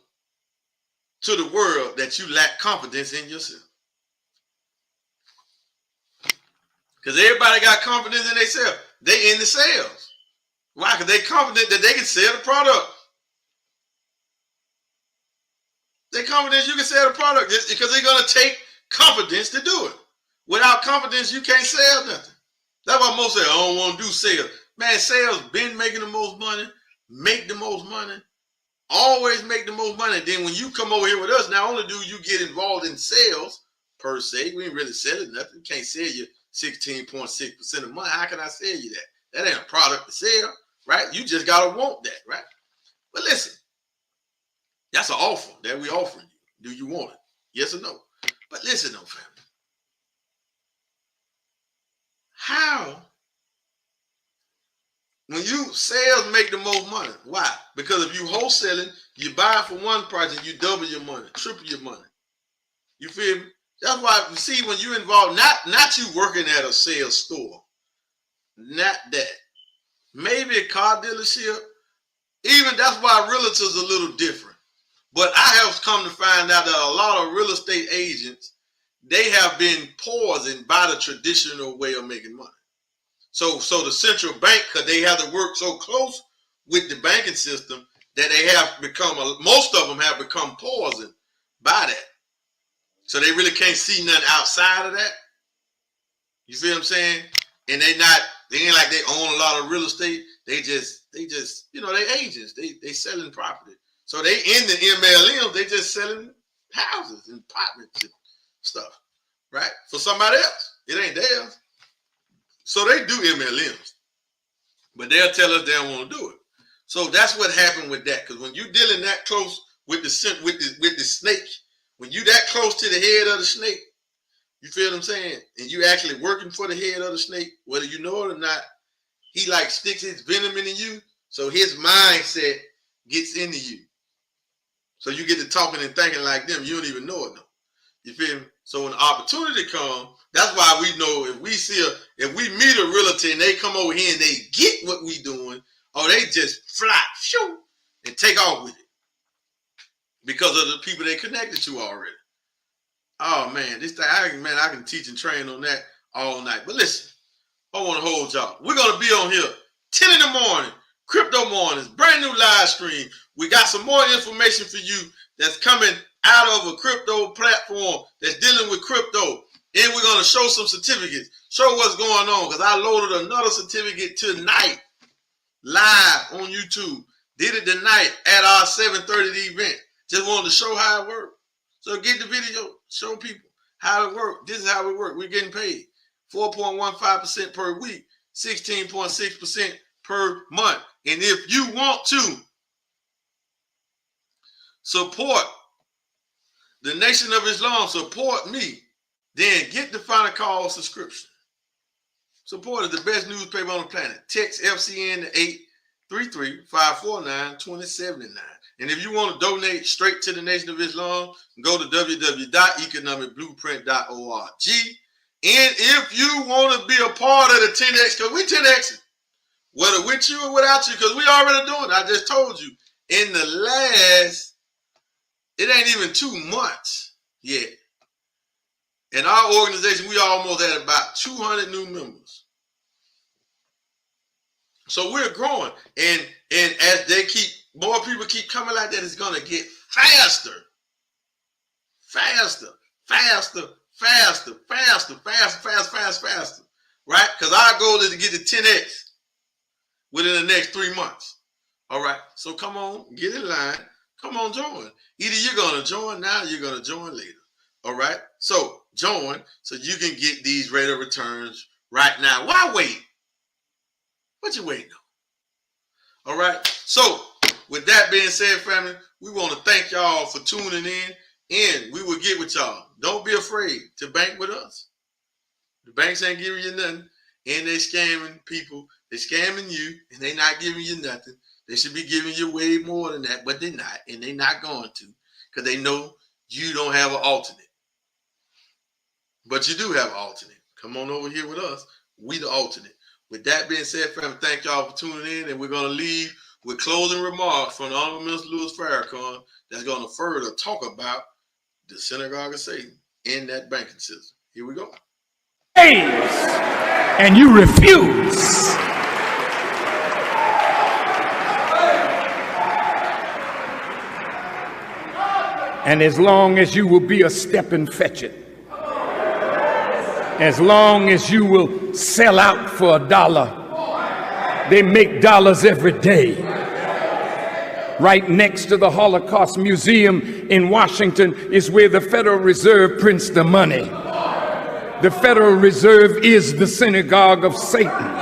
to the world that you lack confidence in yourself. Because everybody got confidence in themselves. They in the sales. Why? Because they confident that they can sell the product. They confident you can sell the product because they're going to take confidence to do it. Without confidence, you can't sell nothing. That's why most say, I don't want to do sales. Man, sales been making the most money, make the most money, always make the most money. Then when you come over here with us, not only do you get involved in sales, per se, we ain't really selling nothing. We can't sell you 16.6% of money. How can I sell you that? That ain't a product to sell, right? You just got to want that, right? But listen, that's an offer that we offering you. Do you want it? Yes or no? But listen though, family. How? When you sales make the most money. Why? Because if you wholesaling, you buy for one price and you double your money, triple your money. You feel me? That's why you see when you involved, not you working at a sales store. Not that. Maybe a car dealership. Even that's why realtors are a little different. But I have come to find out that a lot of real estate agents, they have been poisoned by the traditional way of making money. So the central bank, because they have to work so close with the banking system that they have become, most of them have become poisoned by that. So they really can't see nothing outside of that. You feel what I'm saying? And they ain't like they own a lot of real estate. They just, you know, they agents. They selling property. So they in the MLM, they just selling houses and apartments and stuff, right? For somebody else. It ain't theirs. So they do MLMs. But they'll tell us they don't want to do it. So that's what happened with that. Because when you dealing that close with the snake, when you that close to the head of the snake, you feel what I'm saying? And you actually working for the head of the snake, whether you know it or not, he like sticks his venom into you. So his mindset gets into you. So you get to talking and thinking like them. You don't even know it though. You feel me? So when the opportunity comes, that's why we know if we meet a realtor and they come over here and they get what we doing, or they just fly, shoo, and take off with it. Because of the people they connected to already. Oh man, this thing, I can teach and train on that all night. But listen, I want to hold y'all. We're gonna be on here 10 in the morning, crypto mornings, brand new live stream. We got some more information for you that's coming out of a crypto platform that's dealing with crypto. And we're gonna show some certificates, show what's going on. Because I loaded another certificate tonight, live on YouTube. Did it tonight at our 7:30 event. Just wanted to show how it works. So get the video, show people how it works. This is how it works. We're getting paid 4.15% per week, 16.6% per month. And if you want to support the Nation of Islam, support me, then get the Final Call subscription. Support is the best newspaper on the planet. Text FCN to 833-549-2079. And if you want to donate straight to the Nation of Islam, go to www.economicblueprint.org. And if you want to be a part of the 10X, because we 10X, whether with you or without you, because we already doing it. I just told you, in the last, it ain't even 2 months yet. In our organization, we almost had about 200 new members. So we're growing. And as more people keep coming like that, it's going to get faster. Faster. Right? Because our goal is to get to 10X within the next 3 months. All right? So come on, get in line. Come on, join. Either you're going to join now or you're going to join later. All right? So join so you can get these rate of returns right now. Why wait? What you waiting on? All right? So with that being said, family, we want to thank y'all for tuning in, and we will get with y'all. Don't be afraid to bank with us. The banks ain't giving you nothing, and they scamming people. They scamming you, and they not giving you nothing. They should be giving you way more than that, but they're not, and they're not going to, because they know you don't have an alternate. But you do have an alternate. Come on over here with us. We the alternate. With that being said, family, thank y'all for tuning in, and we're going to leave with closing remarks from the Honorable Minister Louis Farrakhan that's going to further talk about the synagogue of Satan in that banking system. Here we go. And you refuse. And as long as you will be a step and fetch it, as long as you will sell out for $1, they make dollars every day. Right next to the Holocaust Museum in Washington is where the Federal Reserve prints the money. The Federal Reserve is the synagogue of Satan.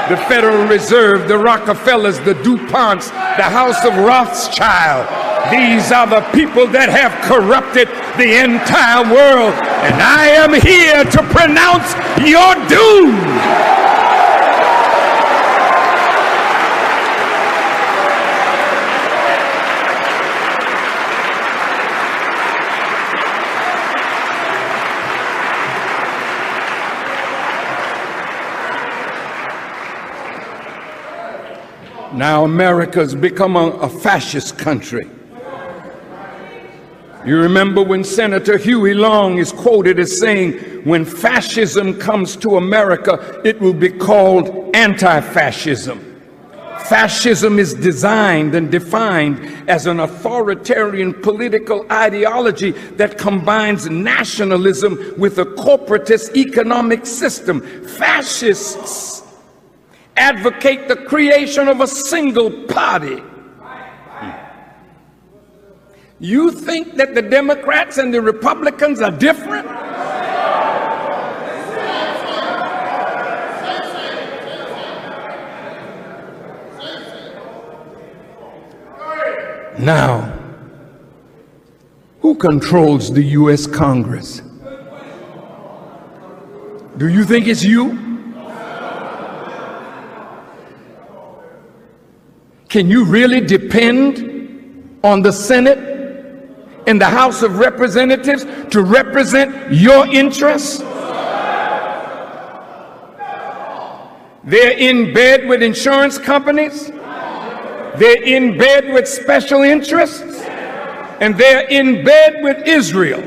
The Federal Reserve, the Rockefellers, the DuPonts, the House of Rothschild. These are the people that have corrupted the entire world. And I am here to pronounce your doom. Now America's become a fascist country. You remember when Senator Huey Long is quoted as saying, when fascism comes to America, it will be called anti-fascism. Fascism is designed and defined as an authoritarian political ideology that combines nationalism with a corporatist economic system. Fascists advocate the creation of a single party. You think that the Democrats and the Republicans are different? Now, who controls the U.S. Congress? Do you think it's you? Can you really depend on the Senate and the House of Representatives to represent your interests? They're in bed with insurance companies. They're in bed with special interests. And they're in bed with Israel.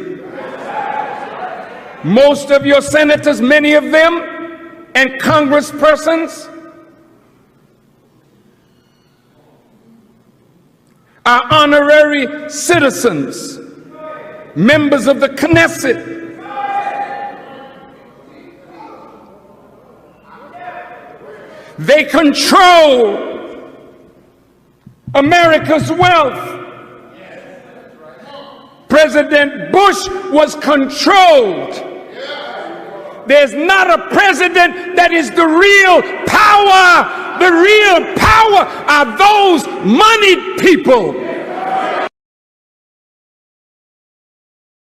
Most of your senators, many of them, and congresspersons are honorary citizens, members of the Knesset. They control America's wealth. President Bush was controlled. There's not a president that is the real power. The real power are those moneyed people